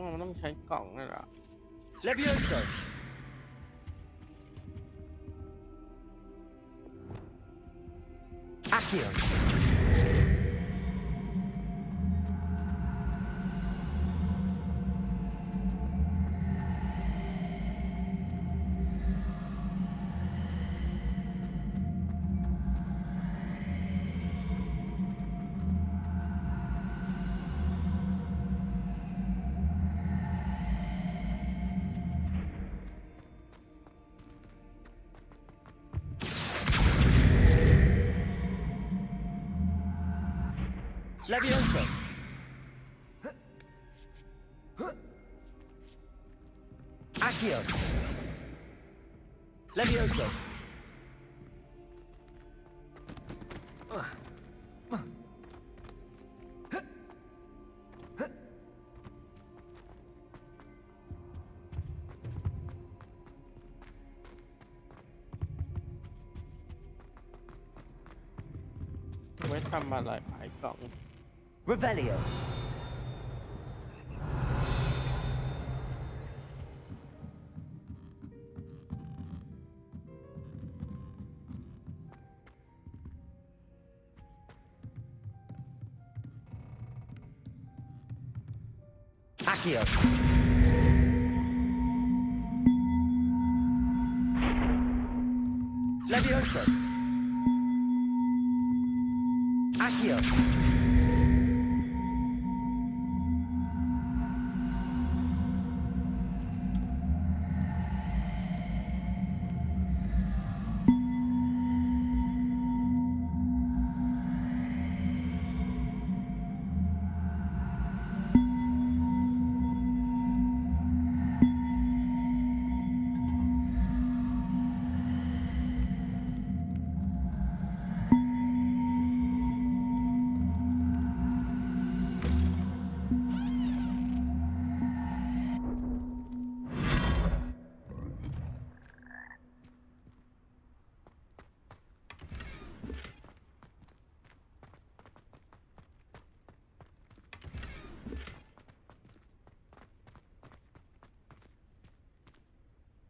ว่ามันต้องใช้กล่องนี่แหละ Levioso. Accio. Levioso. Accio. Levioso.ไว้ทำอะไรขายกล่อง Revelio. Accio. Levioso. Accio.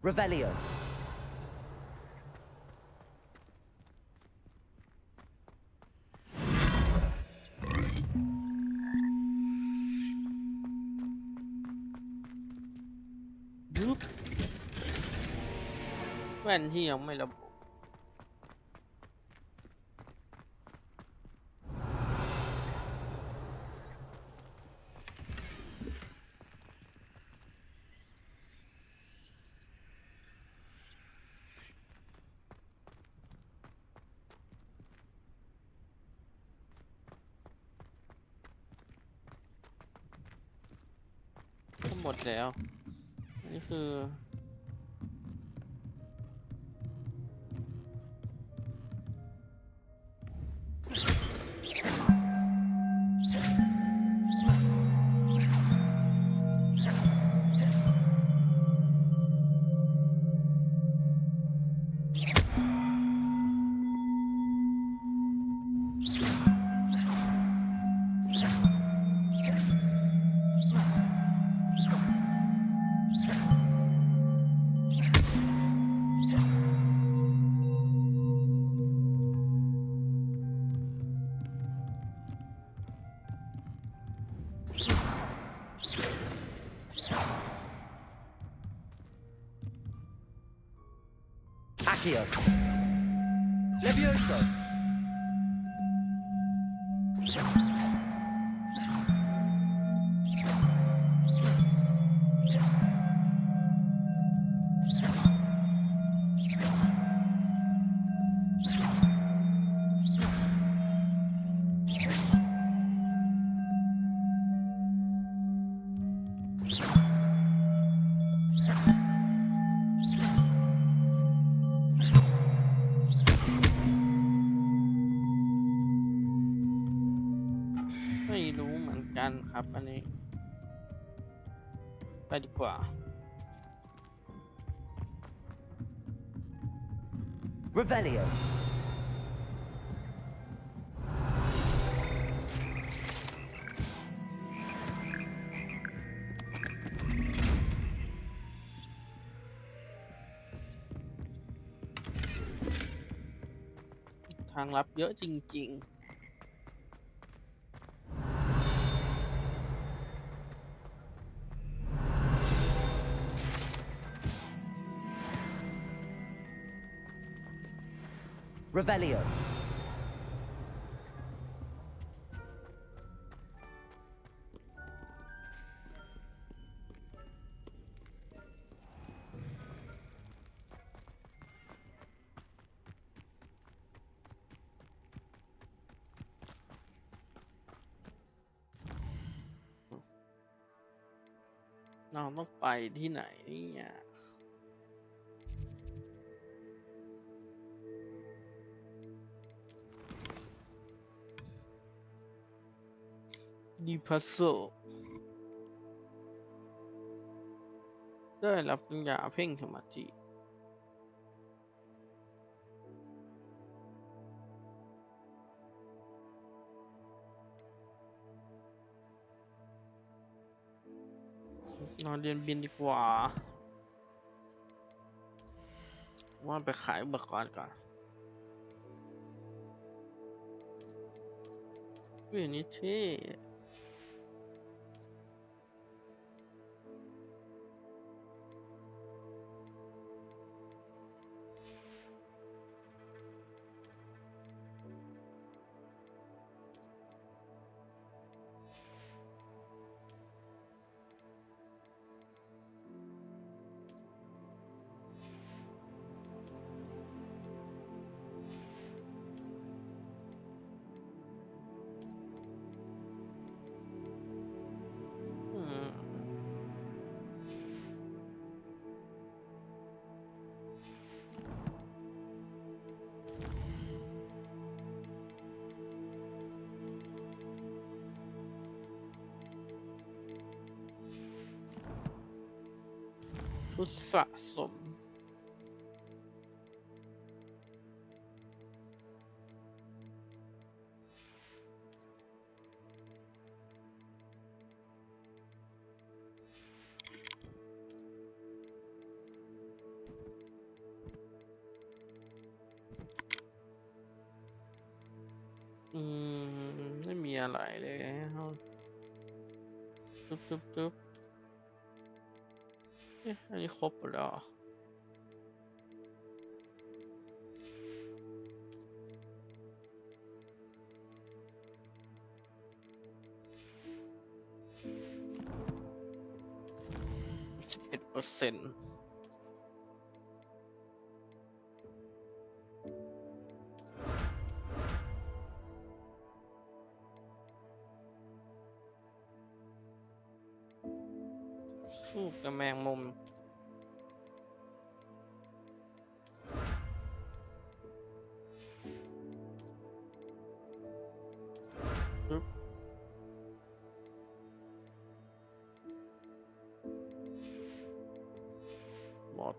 Revelio. แว่นที่ยังไม่ระบุก็หมดแล้วนี่คือ Accio. Levioso.ไม่รู้เหมือนกันครับอันนี้ไปดีกว่า Revelio.ทางลับเยอะจริงๆ Revelio.เราต้องไปที่ไหนเนี่ยดีพัสโซได้รับปริญญาเพ่งสมาธินอนเรียนบินดีกว่าว่าไปขายอุปกรณ์ก่อนวินิเท่ชุดสะสม อะไรแล้วจุ๊บอันนี้ครบหมดแล้ว11%สู้กับแมงมุมหมด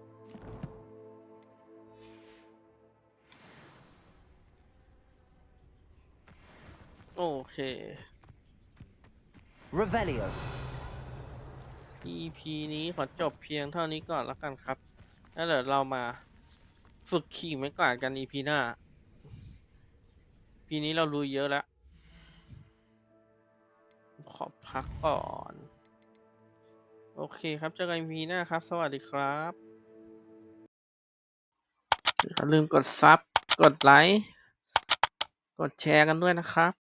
โอเค Revelio. EP นี้ขอจบเพียงเท่านี้ก่อนแล้วกันครับแล้วเดี๋ยวเรามาฝึกขี่ไม้กวาดกัน EP หน้า EP นี้เราลุยเยอะแล้วขอพักก่อนโอเคครับเจอกัน EP หน้าครับสวัสดีครับอย่าลืมกดซับกดไลค์กดแชร์กันด้วยนะครับ